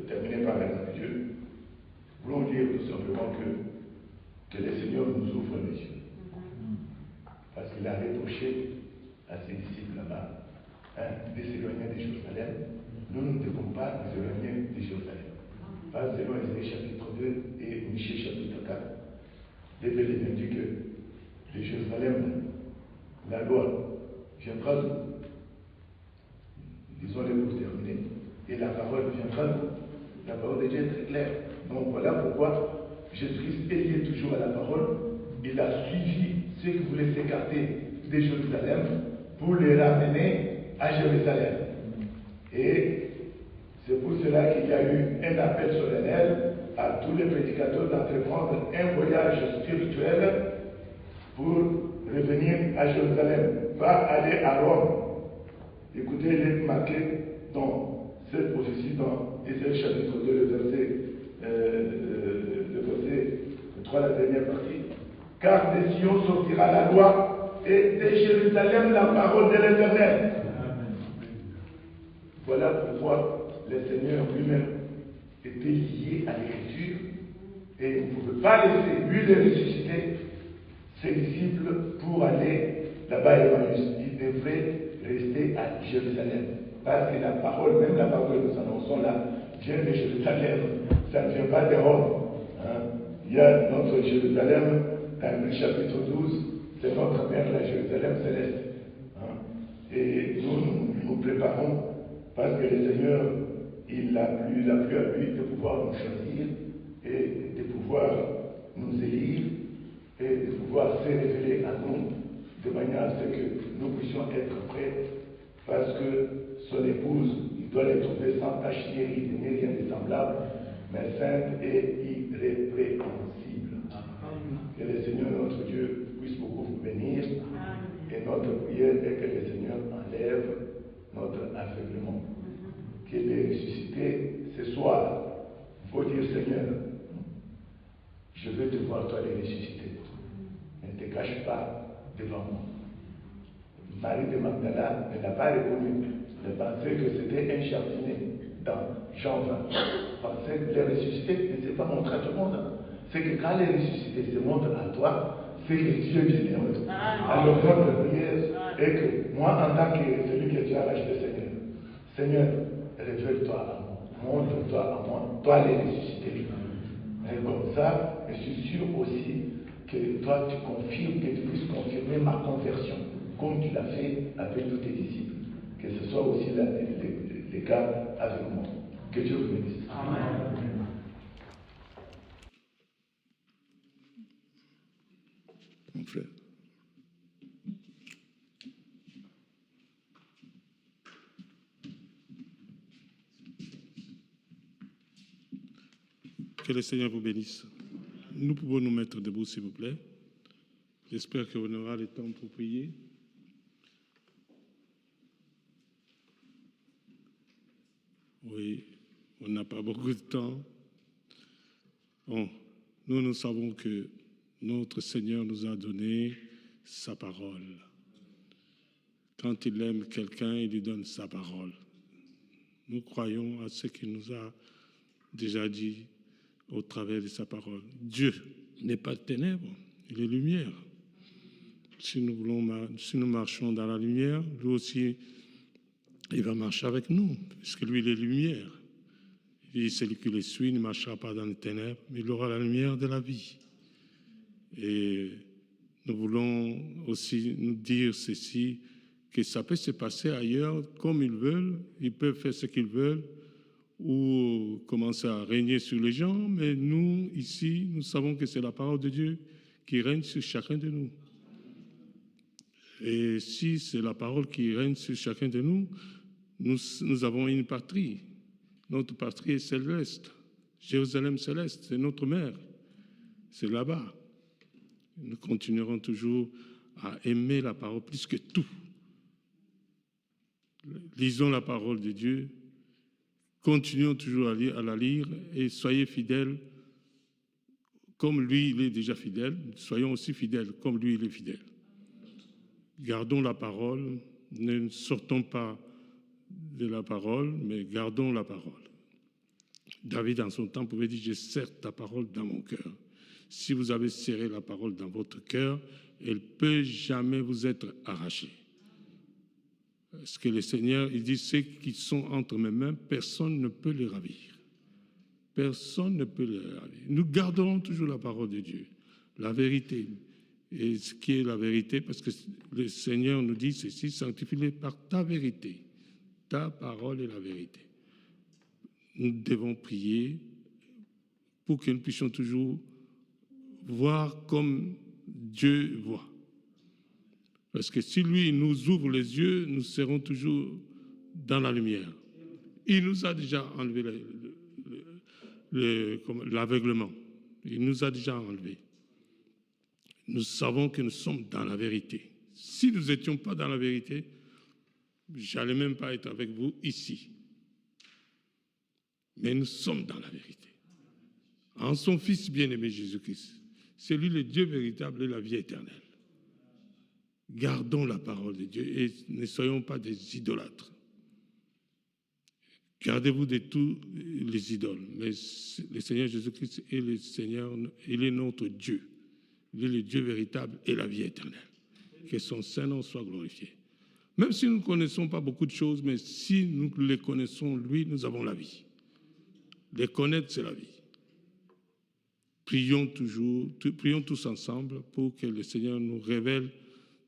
terminer par la grâce de Dieu. Nous voulons dire tout simplement que le Seigneur nous ouvre les yeux. Parce qu'il a reproché à ses disciples là-bas de s'éloigner de Jérusalem. Nous ne devons pas nous éloigner de Jérusalem. Pas selon Ésaïe chapitre 2 et Michée chapitre 4. Les Bibles dit que de Jérusalem, la loi viendra d'où? Disons-le pour terminer. Et la parole viendra d'où? La parole de Dieu est très claire. Donc voilà pourquoi Jésus-Christ est lié toujours à la parole. Il a suivi ceux qui voulaient s'écarter de Jérusalem pour les ramener à Jérusalem. Et c'est pour cela qu'il y a eu un appel solennel à tous les prédicateurs d'entreprendre un voyage spirituel pour revenir à Jérusalem, pas aller à Rome. Écoutez, il est marqué dans cette prophétie dans Ésaïe chapitre 2, le verset 3, la dernière partie. Car de Sion sortira la loi et de Jérusalem la parole de l'Éternel. Voilà pourquoi le Seigneur lui-même était lié à l'Écriture Et vous ne pouvez pas laisser, lui, de ressusciter ses disciples pour aller là-bas à Emmaüs. Il devrait rester à Jérusalem. Parce que la parole, même la parole que nous annonçons là, vient de Jérusalem. Ça ne vient pas de Rome. Hein. Il y a notre Jérusalem, dans le chapitre 12, c'est notre mère, la Jérusalem céleste. Hein. Et nous nous préparons parce que le Seigneur, il a plu à lui de pouvoir nous choisir et de pouvoir nous élire et de pouvoir se révéler à nous de manière à ce que nous puissions être prêts parce que son épouse, il doit les trouver sans tache ni rien de semblable, mais sainte et irrépréhensible. Que le Seigneur notre Dieu puisse beaucoup vous bénir et notre prière est que le Seigneur enlève notre aveuglement. Qu'il est ressuscité ce soir. Il faut dire Seigneur, je veux te voir toi les ressusciter. Ne te cache pas devant moi. Marie de Magdala ne l'a pas reconnu. Elle pensait que c'était un jardinier dans Jean 20. Elle pensait que le ressuscité ne s'est pas montré à tout le monde. C'est que quand le ressuscité se montre à toi, c'est que Dieu vient en toi. Alors notre prière est que moi, en tant que celui que Dieu a racheté, Seigneur, révèle-toi à moi, montre-toi à moi, toi les ressuscités. Et comme ça, je suis sûr aussi que toi tu confirmes, que tu puisses confirmer ma conversion, comme tu l'as fait avec tous tes disciples. Que ce soit aussi le cas avec moi. Que Dieu vous bénisse. Amen. Mon frère. Que le Seigneur vous bénisse. Nous pouvons nous mettre debout, s'il vous plaît. J'espère qu'on aura le temps pour prier. Oui, on n'a pas beaucoup de temps. Bon, nous savons que notre Seigneur nous a donné sa parole. Quand il aime quelqu'un, il lui donne sa parole. Nous croyons à ce qu'il nous a déjà dit au travers de sa parole. Dieu n'est pas de ténèbres, il est lumière. Si nous marchons dans la lumière, lui aussi, il va marcher avec nous, puisque lui, il est lumière. Il dit, celui qui le suit ne marchera pas dans les ténèbres, mais il aura la lumière de la vie. Et nous voulons aussi nous dire ceci, que ça peut se passer ailleurs comme ils veulent, ils peuvent faire ce qu'ils veulent, ou commencer à régner sur les gens, mais nous, ici, nous savons que c'est la parole de Dieu qui règne sur chacun de nous. Et si c'est la parole qui règne sur chacun de nous, nous avons une patrie. Notre patrie est céleste. Jérusalem céleste, c'est notre mère. C'est là-bas. Nous continuerons toujours à aimer la parole plus que tout. Lisons la parole de Dieu. Continuons toujours à la lire et soyez fidèles comme lui, il est déjà fidèle. Soyons aussi fidèles comme lui, il est fidèle. Gardons la parole, ne sortons pas de la parole, mais gardons la parole. David, en son temps, pouvait dire « Je serre ta parole dans mon cœur ». Si vous avez serré la parole dans votre cœur, elle ne peut jamais vous être arrachée. Parce que le Seigneur, il dit « Ceux qui sont entre mes mains, personne ne peut les ravir. » Personne ne peut les ravir. Nous garderons toujours la parole de Dieu, la vérité. Et ce qui est la vérité, parce que le Seigneur nous dit ceci, sanctifie-les par ta vérité. Ta parole est la vérité. Nous devons prier pour que nous puissions toujours voir comme Dieu voit. Parce que si lui nous ouvre les yeux, nous serons toujours dans la lumière. Il nous a déjà enlevé l'aveuglement. Il nous a déjà enlevé. Nous savons que nous sommes dans la vérité. Si nous n'étions pas dans la vérité, je n'allais même pas être avec vous ici. Mais nous sommes dans la vérité. En son Fils bien-aimé Jésus-Christ, c'est lui le Dieu véritable et la vie éternelle. Gardons la parole de Dieu et ne soyons pas des idolâtres. Gardez-vous de tous les idoles. Mais le Seigneur Jésus-Christ est le Seigneur, il est notre Dieu. Il est le Dieu véritable et la vie éternelle. Que son Saint-Nom soit glorifié. Même si nous ne connaissons pas beaucoup de choses, mais si nous les connaissons, lui, nous avons la vie. Les connaître, c'est la vie. Prions tous ensemble pour que le Seigneur nous révèle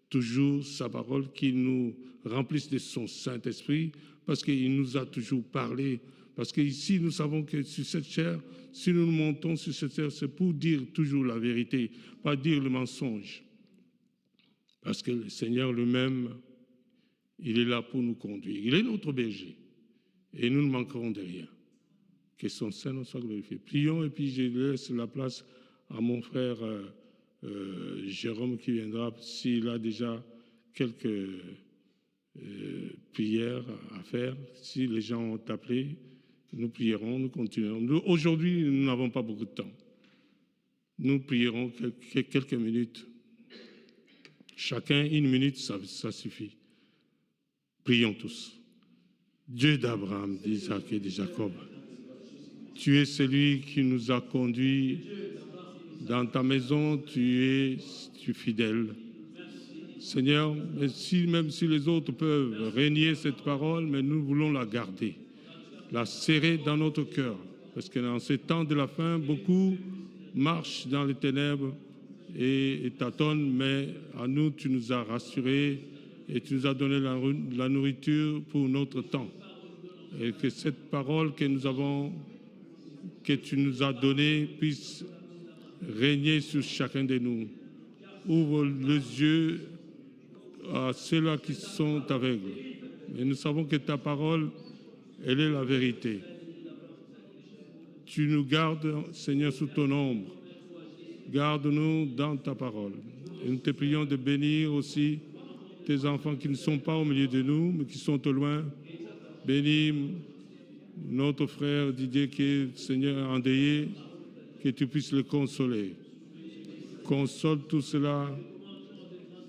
toujours sa parole, qu'il nous remplisse de son Saint-Esprit, parce qu'il nous a toujours parlé. Parce qu'ici, nous savons que sur cette chair, si nous nous montons sur cette chair, c'est pour dire toujours la vérité, pas dire le mensonge. Parce que le Seigneur lui-même, il est là pour nous conduire. Il est notre berger. Et nous ne manquerons de rien. Que son Saint-Nom soit glorifié. Prions et puis je laisse la place à mon frère Jérôme qui viendra s'il a déjà quelques prières à faire. Si les gens ont appelé, nous prierons, nous continuerons. Aujourd'hui, nous n'avons pas beaucoup de temps. Nous prierons quelques minutes. Chacun, 1 minute, ça suffit. Prions tous. Dieu d'Abraham, d'Isaac et de Jacob, tu es celui qui nous a conduits dans ta maison, tu es fidèle. Seigneur, même si les autres peuvent renier cette parole, mais nous voulons la garder, la serrer dans notre cœur. Parce que dans ces temps de la fin, beaucoup marchent dans les ténèbres et tâtonnent, mais à nous, tu nous as rassurés et tu nous as donné la nourriture pour notre temps. Et que cette parole que tu nous as donnée puisse régner sur chacun de nous. Ouvre les yeux à ceux-là qui sont aveugles. Et nous savons que ta parole, elle est la vérité. Tu nous gardes, Seigneur, sous ton ombre. Garde-nous dans ta parole. Et nous te prions de bénir aussi tes enfants qui ne sont pas au milieu de nous, mais qui sont au loin. Bénis notre frère Didier qui est, Seigneur, endeuillé, que tu puisses le consoler. Console tous ceux-là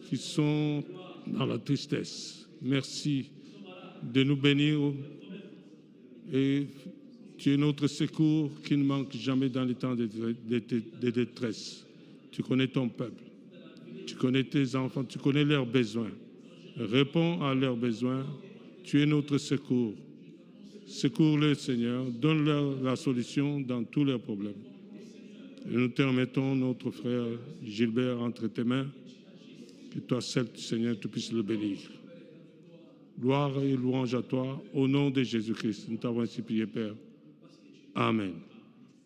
qui sont dans la tristesse. Merci de nous bénir et tu es notre secours qui ne manque jamais dans les temps de détresse. Tu connais ton peuple, tu connais tes enfants, tu connais leurs besoins. Réponds à leurs besoins. Tu es notre secours. Secours-les, Seigneur. Donne-leur la solution dans tous leurs problèmes. Et nous te remettons notre frère Gilbert entre tes mains. Que toi seul, Seigneur, tu puisses le bénir. Gloire et louange à toi, au nom de Jésus-Christ. Nous t'avons ainsi prié, Père. Amen.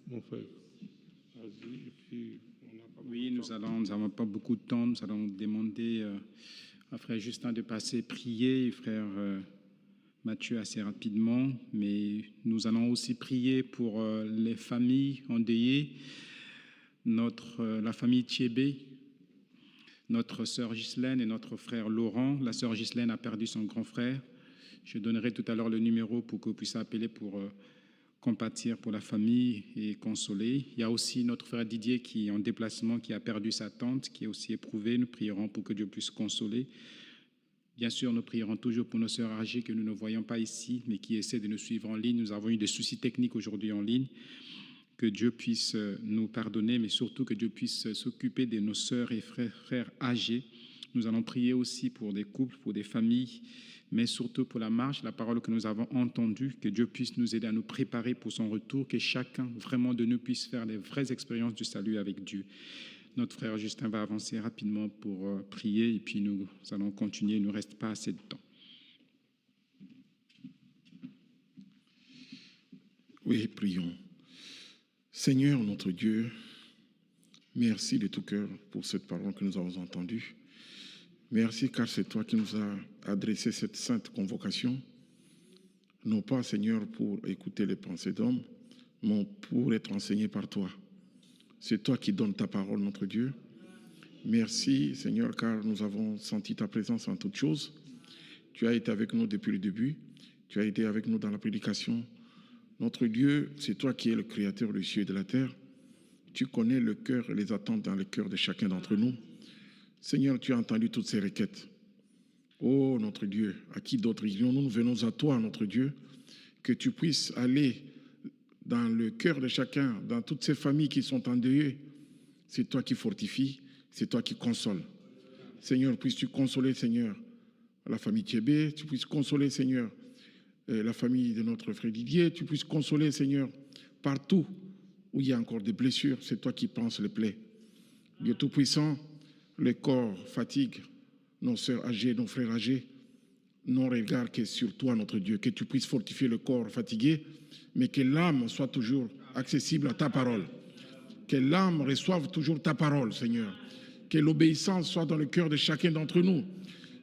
Mon frère, vas-y. Oui, nous n'avons pas beaucoup de temps. Nous allons demander à frère Justin de passer prier, et frère Mathieu assez rapidement. Mais nous allons aussi prier pour les familles endeuillées, la famille Thiébé, notre sœur Ghislaine et notre frère Laurent. La sœur Ghislaine a perdu son grand frère. Je donnerai tout à l'heure le numéro pour que vous puissiez appeler pour compatir pour la famille et consoler. Il y a aussi notre frère Didier qui est en déplacement, qui a perdu sa tante, qui est aussi éprouvé. Nous prierons pour que Dieu puisse consoler. Bien sûr, nous prierons toujours pour nos sœurs âgées que nous ne voyons pas ici, mais qui essaient de nous suivre en ligne. Nous avons eu des soucis techniques aujourd'hui en ligne. Que Dieu puisse nous pardonner, mais surtout que Dieu puisse s'occuper de nos sœurs et frères âgés. Nous allons prier aussi pour des couples, pour des familles, mais surtout pour la marche, la parole que nous avons entendue, que Dieu puisse nous aider à nous préparer pour son retour, que chacun vraiment de nous puisse faire les vraies expériences du salut avec Dieu. Notre frère Justin va avancer rapidement pour prier et puis nous allons continuer, il ne nous reste pas assez de temps. Oui, prions. Seigneur notre Dieu, merci de tout cœur pour cette parole que nous avons entendue. Merci car c'est toi qui nous as adressé cette sainte convocation, non pas, Seigneur, pour écouter les pensées d'hommes, mais pour être enseigné par toi. C'est toi qui donnes ta parole, notre Dieu. Merci, Seigneur, car nous avons senti ta présence en toutes choses. Tu as été avec nous depuis le début. Tu as été avec nous dans la prédication. Notre Dieu, c'est toi qui es le créateur du ciel et de la terre. Tu connais le cœur et les attentes dans le cœur de chacun d'entre nous. Seigneur, tu as entendu toutes ces requêtes. Oh, notre Dieu, à qui d'autre irions-nous? Nous venons à toi, notre Dieu, que tu puisses aller dans le cœur de chacun, dans toutes ces familles qui sont endeuillées. C'est toi qui fortifies, c'est toi qui consoles. Seigneur, puisses-tu consoler, Seigneur, la famille Thiébé, tu puisses consoler, Seigneur, la famille de notre frère Didier, tu puisses consoler, Seigneur, partout où il y a encore des blessures, c'est toi qui penses les plaies. Dieu Tout-Puissant, le corps fatigue, nos sœurs âgées, nos frères âgés, non regard que sur toi, notre Dieu, que tu puisses fortifier le corps fatigué, mais que l'âme soit toujours accessible à ta parole. Que l'âme reçoive toujours ta parole, Seigneur. Que l'obéissance soit dans le cœur de chacun d'entre nous.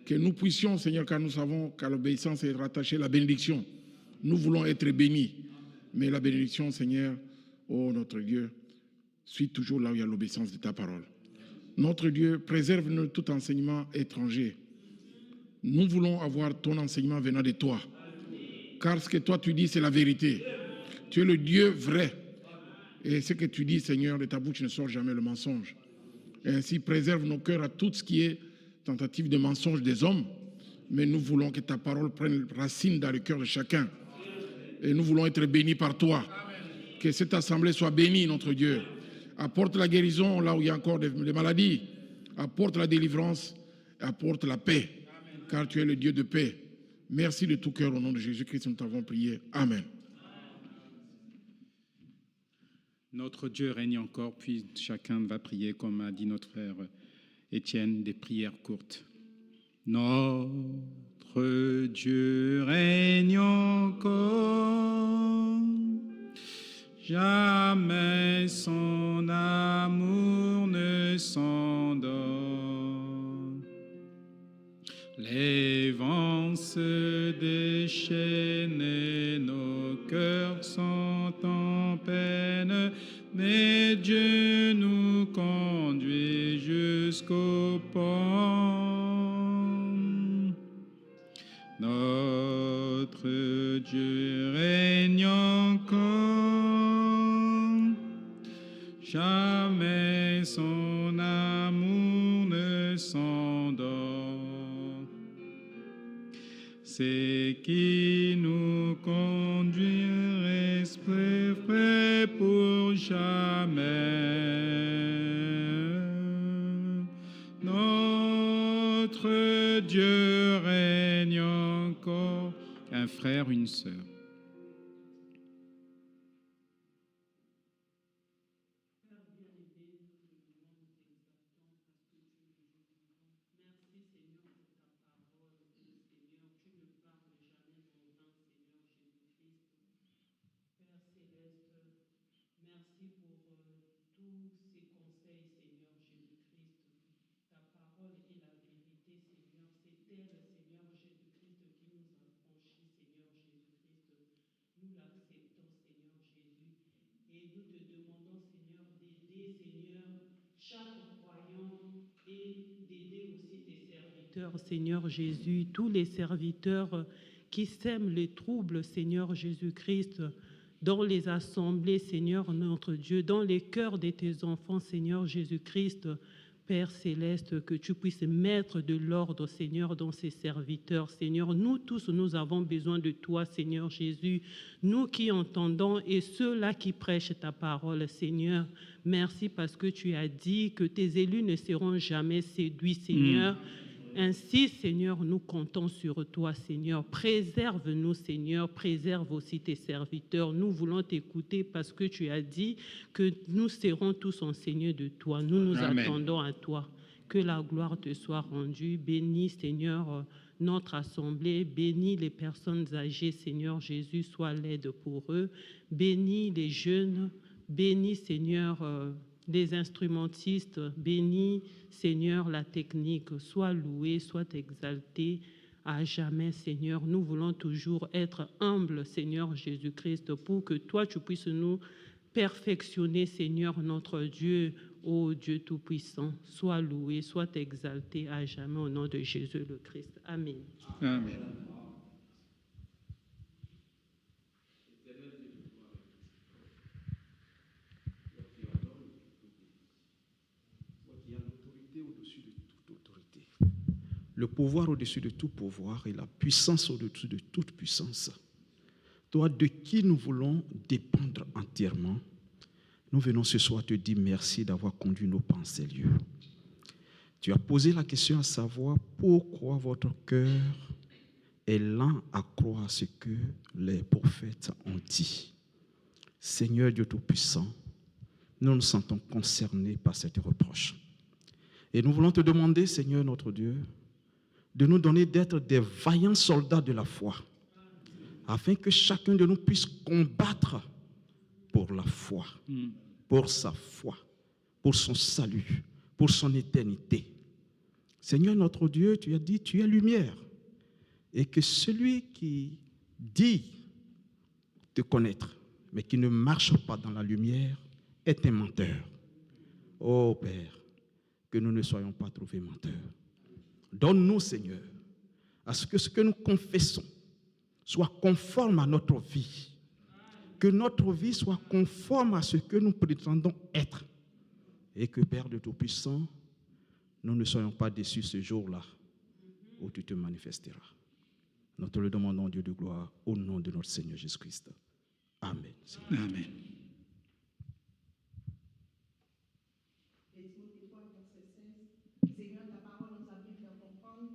Que nous puissions, Seigneur, car nous savons qu'à l'obéissance est rattachée la bénédiction. Nous voulons être bénis. Mais la bénédiction, Seigneur, oh notre Dieu, suis toujours là où il y a l'obéissance de ta parole. Notre Dieu, préserve-nous de tout enseignement étranger. Nous voulons avoir ton enseignement venant de toi. Car ce que toi tu dis, c'est la vérité. Tu es le Dieu vrai. Et ce que tu dis, Seigneur, de ta bouche ne sort jamais le mensonge. Et ainsi, préserve nos cœurs à tout ce qui est tentative de mensonge des hommes. Mais nous voulons que ta parole prenne racine dans le cœur de chacun. Et nous voulons être bénis par toi. Que cette assemblée soit bénie, notre Dieu. Apporte la guérison là où il y a encore des maladies. Apporte la délivrance. Apporte la paix. Car tu es le Dieu de paix. Merci de tout cœur au nom de Jésus-Christ, nous t'avons prié. Amen. Notre Dieu règne encore, puis chacun va prier, comme a dit notre frère Étienne, des prières courtes. Notre Dieu règne encore, jamais son amour ne s'endort. Les vents se déchaînent et nos cœurs sont en peine, mais Dieu nous conduit jusqu'au port. Notre Dieu règne encore, jamais son amour ne s'endort. C'est qui nous conduit, esprit frais pour jamais. Notre Dieu règne encore. Un frère, une sœur. Seigneur Jésus, tous les serviteurs qui sèment les troubles, Seigneur Jésus-Christ, dans les assemblées, Seigneur notre Dieu, dans les cœurs de tes enfants, Seigneur Jésus-Christ, Père céleste, que tu puisses mettre de l'ordre, Seigneur, dans ces serviteurs. Seigneur, nous tous, nous avons besoin de toi, Seigneur Jésus, nous qui entendons et ceux-là qui prêchent ta parole, Seigneur. Merci parce que tu as dit que tes élus ne seront jamais séduits, Seigneur. Ainsi, Seigneur, nous comptons sur toi, Seigneur. Préserve-nous, Seigneur. Préserve aussi tes serviteurs. Nous voulons t'écouter parce que tu as dit que nous serons tous enseignés de toi. Nous nous attendons à toi. Que la gloire te soit rendue. Bénis, Seigneur, notre assemblée. Bénis les personnes âgées, Seigneur Jésus. Sois l'aide pour eux. Bénis les jeunes. Bénis, Seigneur, les instrumentistes. Bénis, Seigneur, la technique. Sois loué, sois exalté à jamais, Seigneur. Nous voulons toujours être humbles, Seigneur Jésus-Christ, pour que toi, tu puisses nous perfectionner, Seigneur, notre Dieu, ô Dieu Tout-Puissant. Sois loué, sois exalté à jamais au nom de Jésus le Christ. Amen. Amen. Le pouvoir au-dessus de tout pouvoir et la puissance au-dessus de toute puissance. toi de qui nous voulons dépendre entièrement, nous venons ce soir te dire merci d'avoir conduit nos pensées, Dieu. Tu as posé la question à savoir pourquoi votre cœur est lent à croire ce que les prophètes ont dit. Seigneur Dieu Tout-Puissant, nous nous sentons concernés par cette reproche. Et nous voulons te demander, Seigneur notre Dieu, de nous donner d'être des vaillants soldats de la foi, afin que chacun de nous puisse combattre pour la foi, pour sa foi, pour son salut, pour son éternité. Seigneur notre Dieu, tu as dit, tu es lumière, et que celui qui dit te connaître, mais qui ne marche pas dans la lumière, est un menteur. Oh Père, que nous ne soyons pas trouvés menteurs. Donne-nous, Seigneur, à ce que nous confessons soit conforme à notre vie. Que notre vie soit conforme à ce que nous prétendons être. Et que, Père de Tout-Puissant, nous ne soyons pas déçus ce jour-là où tu te manifesteras. Nous te le demandons, Dieu de gloire, au nom de notre Seigneur Jésus-Christ. Amen. Amen. Seigneur, ta parole nous a bien fait comprendre.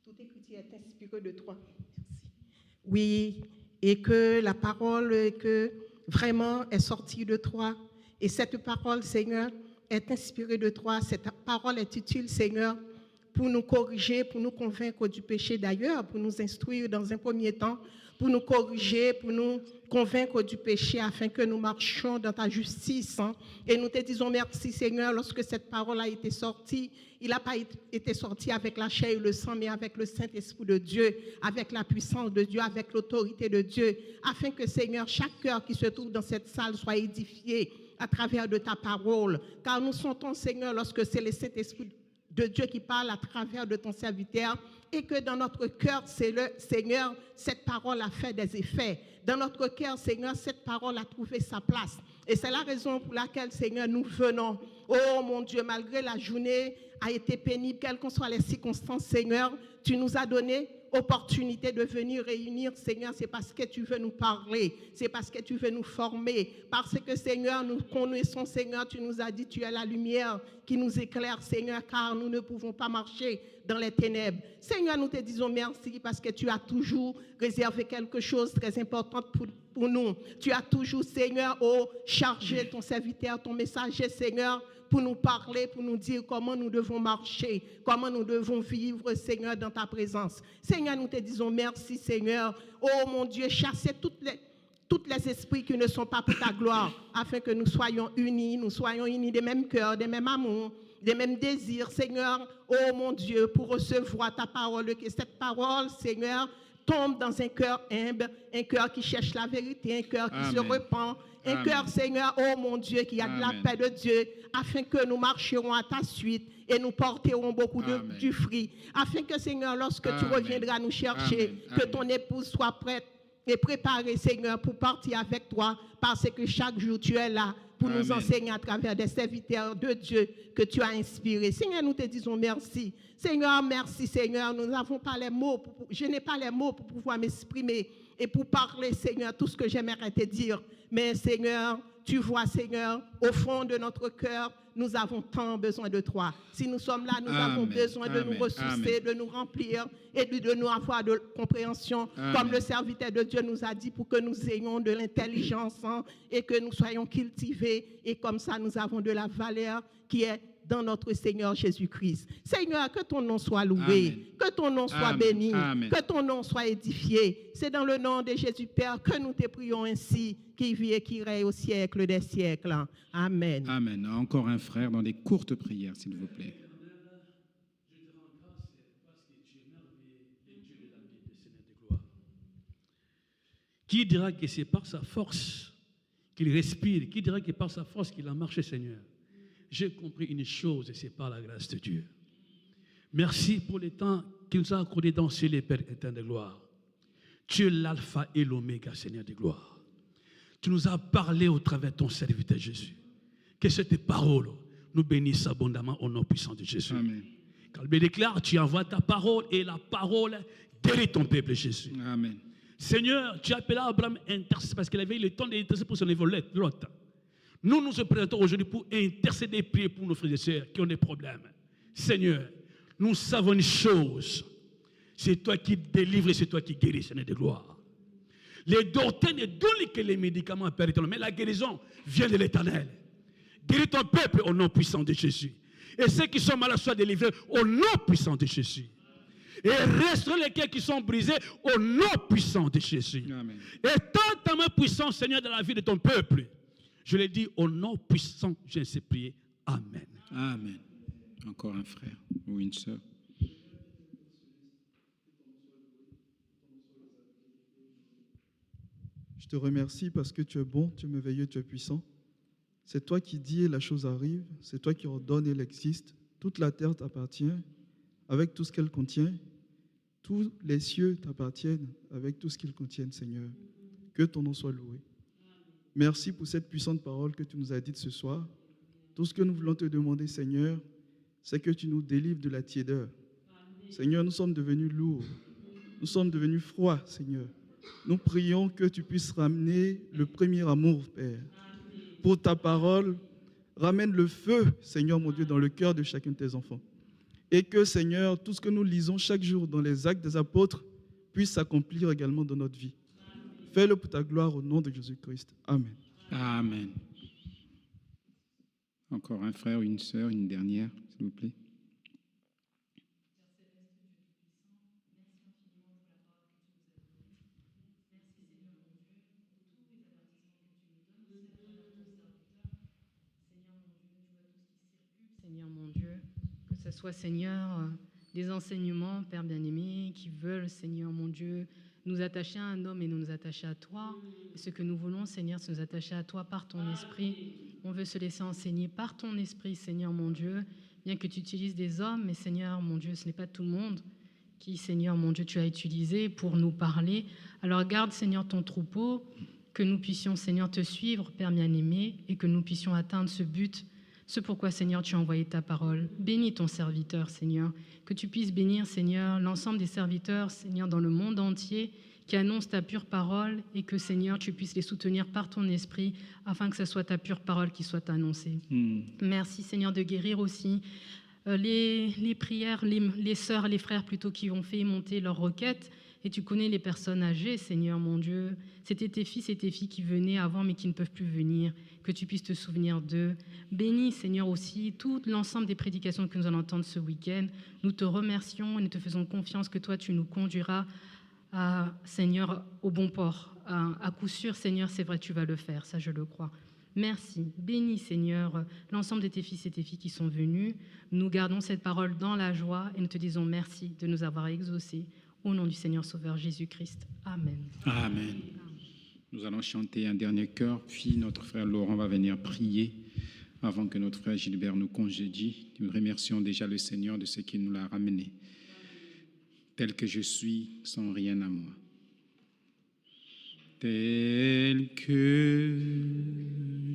Toute écriture est inspirée de toi. Merci. Oui, et que la parole que vraiment est sortie de toi. Et cette parole, Seigneur, est inspirée de toi. Cette parole est utile, Seigneur, pour nous corriger, pour nous convaincre du péché d'ailleurs, pour nous instruire dans un premier temps, pour nous corriger, pour nous convaincre du péché afin que nous marchions dans ta justice. Et nous te disons merci, Seigneur, lorsque cette parole a été sortie, il n'a pas été sorti avec la chair et le sang, mais avec le Saint-Esprit de Dieu, avec la puissance de Dieu, avec l'autorité de Dieu, afin que, Seigneur, chaque cœur qui se trouve dans cette salle soit édifié à travers de ta parole. Car nous sentons, Seigneur, lorsque c'est le Saint-Esprit de Dieu qui parle à travers de ton serviteur, et que dans notre cœur, Seigneur, cette parole a fait des effets. Dans notre cœur, Seigneur, cette parole a trouvé sa place. Et c'est la raison pour laquelle, Seigneur, nous venons. Oh mon Dieu, malgré la journée a été pénible, quelles que soient les circonstances, Seigneur, tu nous as donné opportunité de venir réunir, Seigneur, c'est parce que tu veux nous parler, c'est parce que tu veux nous former, parce que, Seigneur, nous connaissons, Seigneur, tu nous as dit, tu es la lumière qui nous éclaire, Seigneur, car nous ne pouvons pas marcher dans les ténèbres. Seigneur, nous te disons merci parce que tu as toujours réservé quelque chose de très important pour nous. Tu as toujours, Seigneur, chargé ton serviteur, ton messager, Seigneur, pour nous parler, pour nous dire comment nous devons marcher, comment nous devons vivre, Seigneur, dans ta présence. Seigneur, nous te disons merci, Seigneur. Oh mon Dieu, chassez tous les esprits qui ne sont pas pour ta gloire, afin que nous soyons unis des mêmes cœurs, des mêmes amours, des mêmes désirs, Seigneur. Oh mon Dieu, pour recevoir ta parole, que cette parole, Seigneur, tombe dans un cœur humble, un cœur qui cherche la vérité, un cœur qui se repent, un cœur, Seigneur, oh mon Dieu, qui a de la paix de Dieu, afin que nous marcherons à ta suite et nous porterons beaucoup du fruit, afin que, Seigneur, lorsque tu reviendras nous chercher, que ton épouse soit prête et préparée, Seigneur, pour partir avec toi, parce que chaque jour tu es là pour nous enseigner à travers des serviteurs de Dieu que tu as inspirés. Seigneur, nous te disons merci. Seigneur, merci, Seigneur. Nous n'avons pas les mots, je n'ai pas les mots pour pouvoir m'exprimer et pour parler, Seigneur, tout ce que j'aimerais te dire. Mais, Seigneur, tu vois, Seigneur, au fond de notre cœur, nous avons tant besoin de toi. Si nous sommes là, nous avons besoin de nous ressourcer, de nous remplir et de nous avoir de compréhension, comme le serviteur de Dieu nous a dit, pour que nous ayons de l'intelligence et que nous soyons cultivés. Et comme ça, nous avons de la valeur qui est dans notre Seigneur Jésus-Christ. Seigneur, que ton nom soit loué, que ton nom soit béni, que ton nom soit édifié. C'est dans le nom de Jésus Père que nous te prions ainsi, qui vit et qui règne au siècle des siècles. Amen. Amen. Encore un frère dans des courtes prières, s'il vous plaît. Je te rends grâce parce que tu es merveilleux, le Dieu de la vie, le Seigneur de gloire. Qui dira que c'est par sa force qu'il respire? Qui dira que par sa force qu'il a marché, Seigneur? J'ai compris une chose, et c'est par la grâce de Dieu. Merci pour le temps qu'il nous a accordé dans ce ciel, Père éternel de gloire. Tu es l'alpha et l'oméga, Seigneur de gloire. Tu nous as parlé au travers de ton serviteur Jésus. Que cette parole nous bénisse abondamment au nom puissant de Jésus. Amen. Car il déclare, tu envoies ta parole et la parole guérit ton peuple, Jésus. Amen. Seigneur, tu as appelé Abraham intercéder parce qu'il avait eu le temps d'intercéder pour son évolution. Lot. Nous nous présentons aujourd'hui pour intercéder et prier pour nos frères et sœurs qui ont des problèmes. Seigneur, nous savons une chose. C'est toi qui délivres et c'est toi qui guéris, Seigneur de gloire. Les docteurs ne donnent que les médicaments, Père éternel, mais la guérison vient de l'Éternel. Guéris ton peuple au nom puissant de Jésus. Et ceux qui sont malades soient délivrés au nom puissant de Jésus. Et reste les cœurs qui sont brisés au nom puissant de Jésus. Amen. Et tant ta main puissante, Seigneur, dans la vie de ton peuple. Je l'ai dit au nom puissant, je sais prier. Amen. Amen. Encore un frère ou une sœur. Je te remercie parce que tu es bon, tu es merveilleux, tu es puissant. C'est toi qui dis et la chose arrive, c'est toi qui ordonne et elle existe. Toute la terre t'appartient avec tout ce qu'elle contient. Tous les cieux t'appartiennent avec tout ce qu'ils contiennent, Seigneur. Que ton nom soit loué. Merci pour cette puissante parole que tu nous as dite ce soir. Tout ce que nous voulons te demander, Seigneur, c'est que tu nous délivres de la tiédeur. Seigneur, nous sommes devenus lourds. Nous sommes devenus froids, Seigneur. Nous prions que tu puisses ramener le premier amour, Père. Pour ta parole, ramène le feu, Seigneur mon Dieu, dans le cœur de chacun de tes enfants. Et que, Seigneur, tout ce que nous lisons chaque jour dans les actes des apôtres puisse s'accomplir également dans notre vie. Fais-le pour ta gloire au nom de Jésus-Christ. Amen. Amen. Encore un frère ou une sœur, une dernière, s'il vous plaît. Seigneur mon Dieu, que ce soit, Seigneur, des enseignements, Père bien-aimé, qui veulent, Seigneur mon Dieu, nous attacher à un homme et nous attacher à toi. Et ce que nous voulons, Seigneur, c'est nous attacher à toi par ton esprit. On veut se laisser enseigner par ton esprit, Seigneur mon Dieu, bien que tu utilises des hommes, mais Seigneur mon Dieu, ce n'est pas tout le monde qui, Seigneur mon Dieu, tu as utilisé pour nous parler. Alors garde, Seigneur, ton troupeau, que nous puissions, Seigneur, te suivre, Père bien-aimé, et que nous puissions atteindre ce but. C'est pourquoi, Seigneur, tu as envoyé ta parole. Bénis ton serviteur, Seigneur. Que tu puisses bénir, Seigneur, l'ensemble des serviteurs, Seigneur, dans le monde entier, qui annoncent ta pure parole, et que, Seigneur, tu puisses les soutenir par ton esprit, afin que ce soit ta pure parole qui soit annoncée. Merci, Seigneur, de guérir aussi les prières, les sœurs, les frères plutôt, qui ont fait monter leurs requêtes. Et tu connais les personnes âgées, Seigneur mon Dieu. C'était tes fils et tes filles qui venaient avant mais qui ne peuvent plus venir. Que tu puisses te souvenir d'eux. Bénis, Seigneur, aussi tout l'ensemble des prédications que nous allons entendre ce week-end. Nous te remercions et nous te faisons confiance que toi, tu nous conduiras, Seigneur, au bon port. À coup sûr, Seigneur, c'est vrai, tu vas le faire. Ça, je le crois. Merci. Bénis, Seigneur, l'ensemble de tes fils et tes filles qui sont venus. Nous gardons cette parole dans la joie et nous te disons merci de nous avoir exaucés. Au nom du Seigneur Sauveur Jésus-Christ. Amen. Amen. Nous allons chanter un dernier chœur, puis notre frère Laurent va venir prier avant que notre frère Gilbert nous congédie. Nous remercions déjà le Seigneur de ce qu'il nous l'a ramené. Tel que je suis, sans rien à moi. Tel que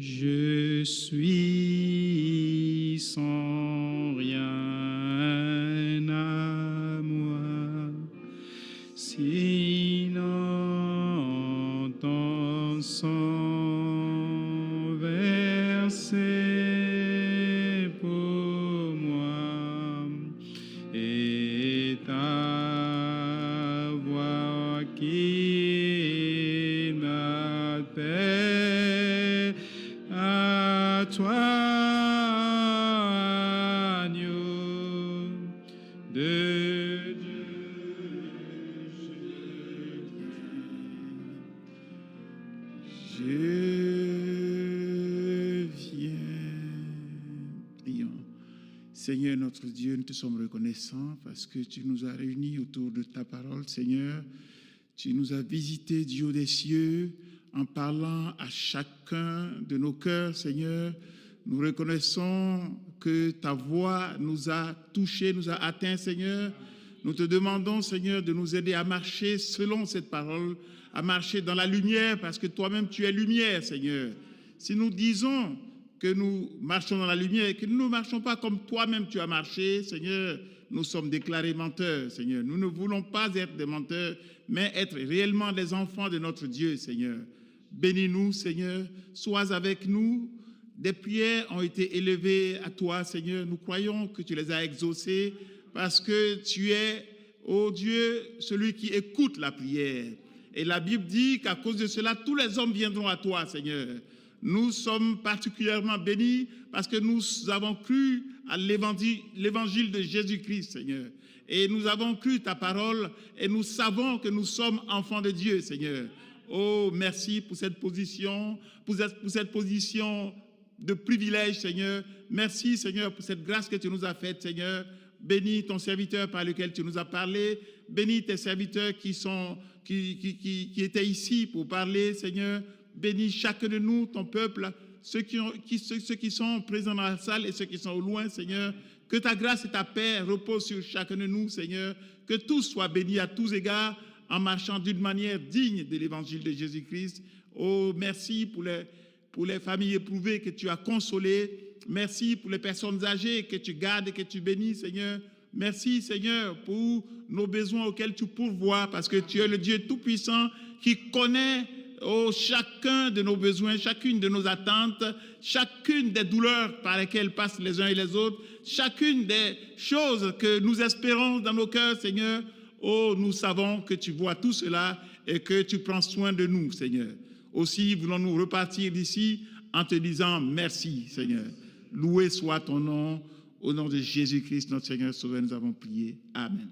je suis, sans rien à moi. Sinon, ton sang versé pour moi et ta voix qui m'appelle à toi, agneau de Dieu. Je viens. Prions. Seigneur notre Dieu, nous te sommes reconnaissants parce que tu nous as réunis autour de ta parole, Seigneur. Tu nous as visités du haut des cieux en parlant à chacun de nos cœurs, Seigneur. Nous reconnaissons que ta voix nous a touchés, nous a atteints, Seigneur. Nous te demandons, Seigneur, de nous aider à marcher selon cette parole, à marcher dans la lumière, parce que toi-même, tu es lumière, Seigneur. Si nous disons que nous marchons dans la lumière et que nous ne marchons pas comme toi-même tu as marché, Seigneur, nous sommes déclarés menteurs, Seigneur. Nous ne voulons pas être des menteurs, mais être réellement des enfants de notre Dieu, Seigneur. Bénis-nous, Seigneur. Sois avec nous. Des prières ont été élevées à toi, Seigneur. Nous croyons que tu les as exaucées parce que tu es, ô Dieu, celui qui écoute la prière. Et la Bible dit qu'à cause de cela, tous les hommes viendront à toi, Seigneur. Nous sommes particulièrement bénis parce que nous avons cru à l'évangile de Jésus-Christ, Seigneur. Et nous avons cru ta parole et nous savons que nous sommes enfants de Dieu, Seigneur. Oh, merci pour cette position, pour cette position de privilège, Seigneur. Merci, Seigneur, pour cette grâce que tu nous as faite, Seigneur. Bénis ton serviteur par lequel tu nous as parlé. Bénis tes serviteurs qui étaient ici pour parler, Seigneur. Bénis chacun de nous, ton peuple, ceux qui sont présents dans la salle et ceux qui sont au loin, Seigneur. Que ta grâce et ta paix reposent sur chacun de nous, Seigneur. Que tous soient bénis à tous égards en marchant d'une manière digne de l'évangile de Jésus-Christ. Oh, merci pour les familles éprouvées que tu as consolées. Merci pour les personnes âgées que tu gardes et que tu bénis, Seigneur. Merci, Seigneur, pour nos besoins auxquels tu pourvois, parce que tu es le Dieu Tout-Puissant qui connaît chacun de nos besoins, chacune de nos attentes, chacune des douleurs par lesquelles passent les uns et les autres, chacune des choses que nous espérons dans nos cœurs, Seigneur. Oh, nous savons que tu vois tout cela et que tu prends soin de nous, Seigneur. Aussi, voulons-nous repartir d'ici en te disant merci, Seigneur. Loué soit ton nom. Au nom de Jésus-Christ, notre Seigneur Sauveur, nous avons prié. Amen.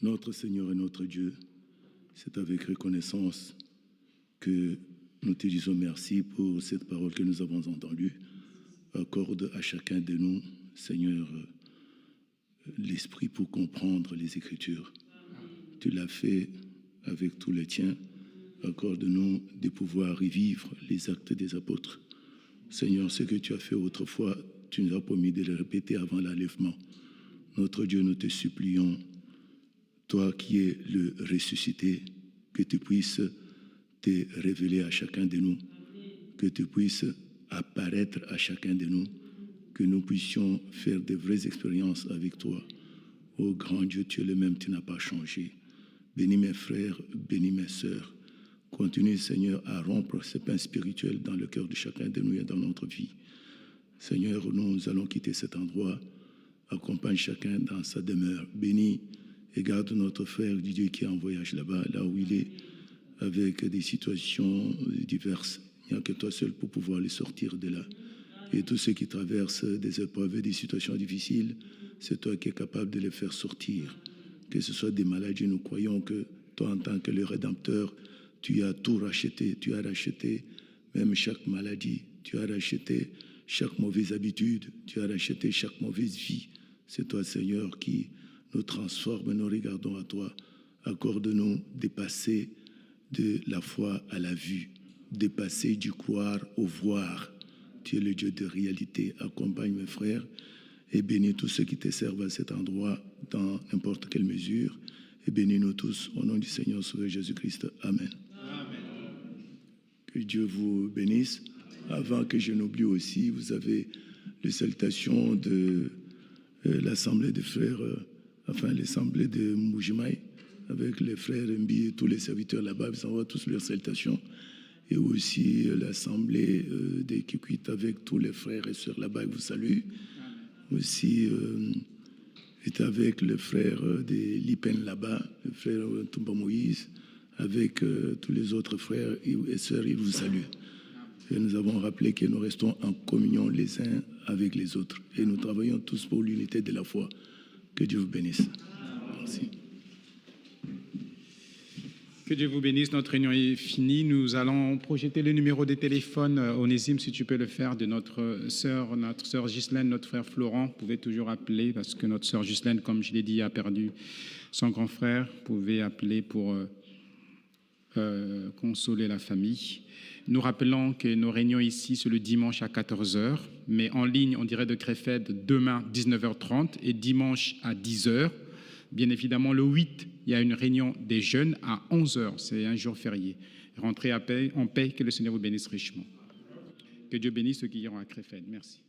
Notre Seigneur et notre Dieu, c'est avec reconnaissance que nous te disons merci pour cette parole que nous avons entendue. Accorde à chacun de nous, Seigneur, l'esprit pour comprendre les Écritures. Tu l'as fait avec tous les tiens. Accorde-nous de pouvoir y vivre les actes des apôtres. Seigneur, ce que tu as fait autrefois, tu nous as promis de le répéter avant l'enlèvement. Notre Dieu, nous te supplions, toi qui es le ressuscité, que tu puisses te révéler à chacun de nous, que tu puisses apparaître à chacun de nous, que nous puissions faire de vraies expériences avec toi. Ô grand Dieu, tu es le même, tu n'as pas changé. Bénis mes frères, bénis mes sœurs. Continue, Seigneur, à rompre ce pain spirituel dans le cœur de chacun de nous et dans notre vie. Seigneur, nous allons quitter cet endroit. Accompagne chacun dans sa demeure. Bénis et garde notre frère Didier qui est en voyage là-bas, là où il est, avec des situations diverses. Il n'y a que toi seul pour pouvoir les sortir de là. Et tous ceux qui traversent des épreuves et des situations difficiles, c'est toi qui es capable de les faire sortir. Que ce soit des maladies, nous croyons que toi, en tant que le Rédempteur, tu as tout racheté. Tu as racheté même chaque maladie. Tu as racheté chaque mauvaise habitude. Tu as racheté chaque mauvaise vie. C'est toi, Seigneur, qui nous transforme. Nous regardons à toi. Accorde-nous de passer de la foi à la vue, de passer du croire au voir. Tu es le Dieu de réalité. Accompagne mes frères et bénis tous ceux qui te servent à cet endroit dans n'importe quelle mesure. Et bénis-nous tous au nom du Seigneur Sauveur Jésus-Christ. Amen. Amen. Que Dieu vous bénisse. Avant que je n'oublie aussi, vous avez les salutations de l'Assemblée des frères, l'Assemblée de Moujimaï, avec les frères Mbi et tous les serviteurs là-bas. Vous envoient tous leurs salutations. Et aussi l'Assemblée des Kikwit avec tous les frères et sœurs là-bas qui vous saluent. Aussi, est avec le frère de Lipen là-bas, le frère Toumba Moïse, avec tous les autres frères et sœurs, ils vous saluent. Et nous avons rappelé que nous restons en communion les uns avec les autres. Et nous travaillons tous pour l'unité de la foi. Que Dieu vous bénisse. Merci. Que Dieu vous bénisse, notre réunion est finie. Nous allons projeter le numéro de téléphone, Onésime, si tu peux le faire, de notre sœur Ghislaine, notre frère Florent. Vous pouvez toujours appeler parce que notre sœur Ghislaine, comme je l'ai dit, a perdu son grand frère. Vous pouvez appeler pour consoler la famille. Nous rappelons que nos réunions ici, c'est le dimanche à 14h, mais en ligne, on dirait de Créfed, demain 19h30 et dimanche à 10h. Bien évidemment, le 8, il y a une réunion des jeunes à 11h, c'est un jour férié. Rentrez en paix, que le Seigneur vous bénisse richement. Que Dieu bénisse ceux qui iront à Krefeld. Merci.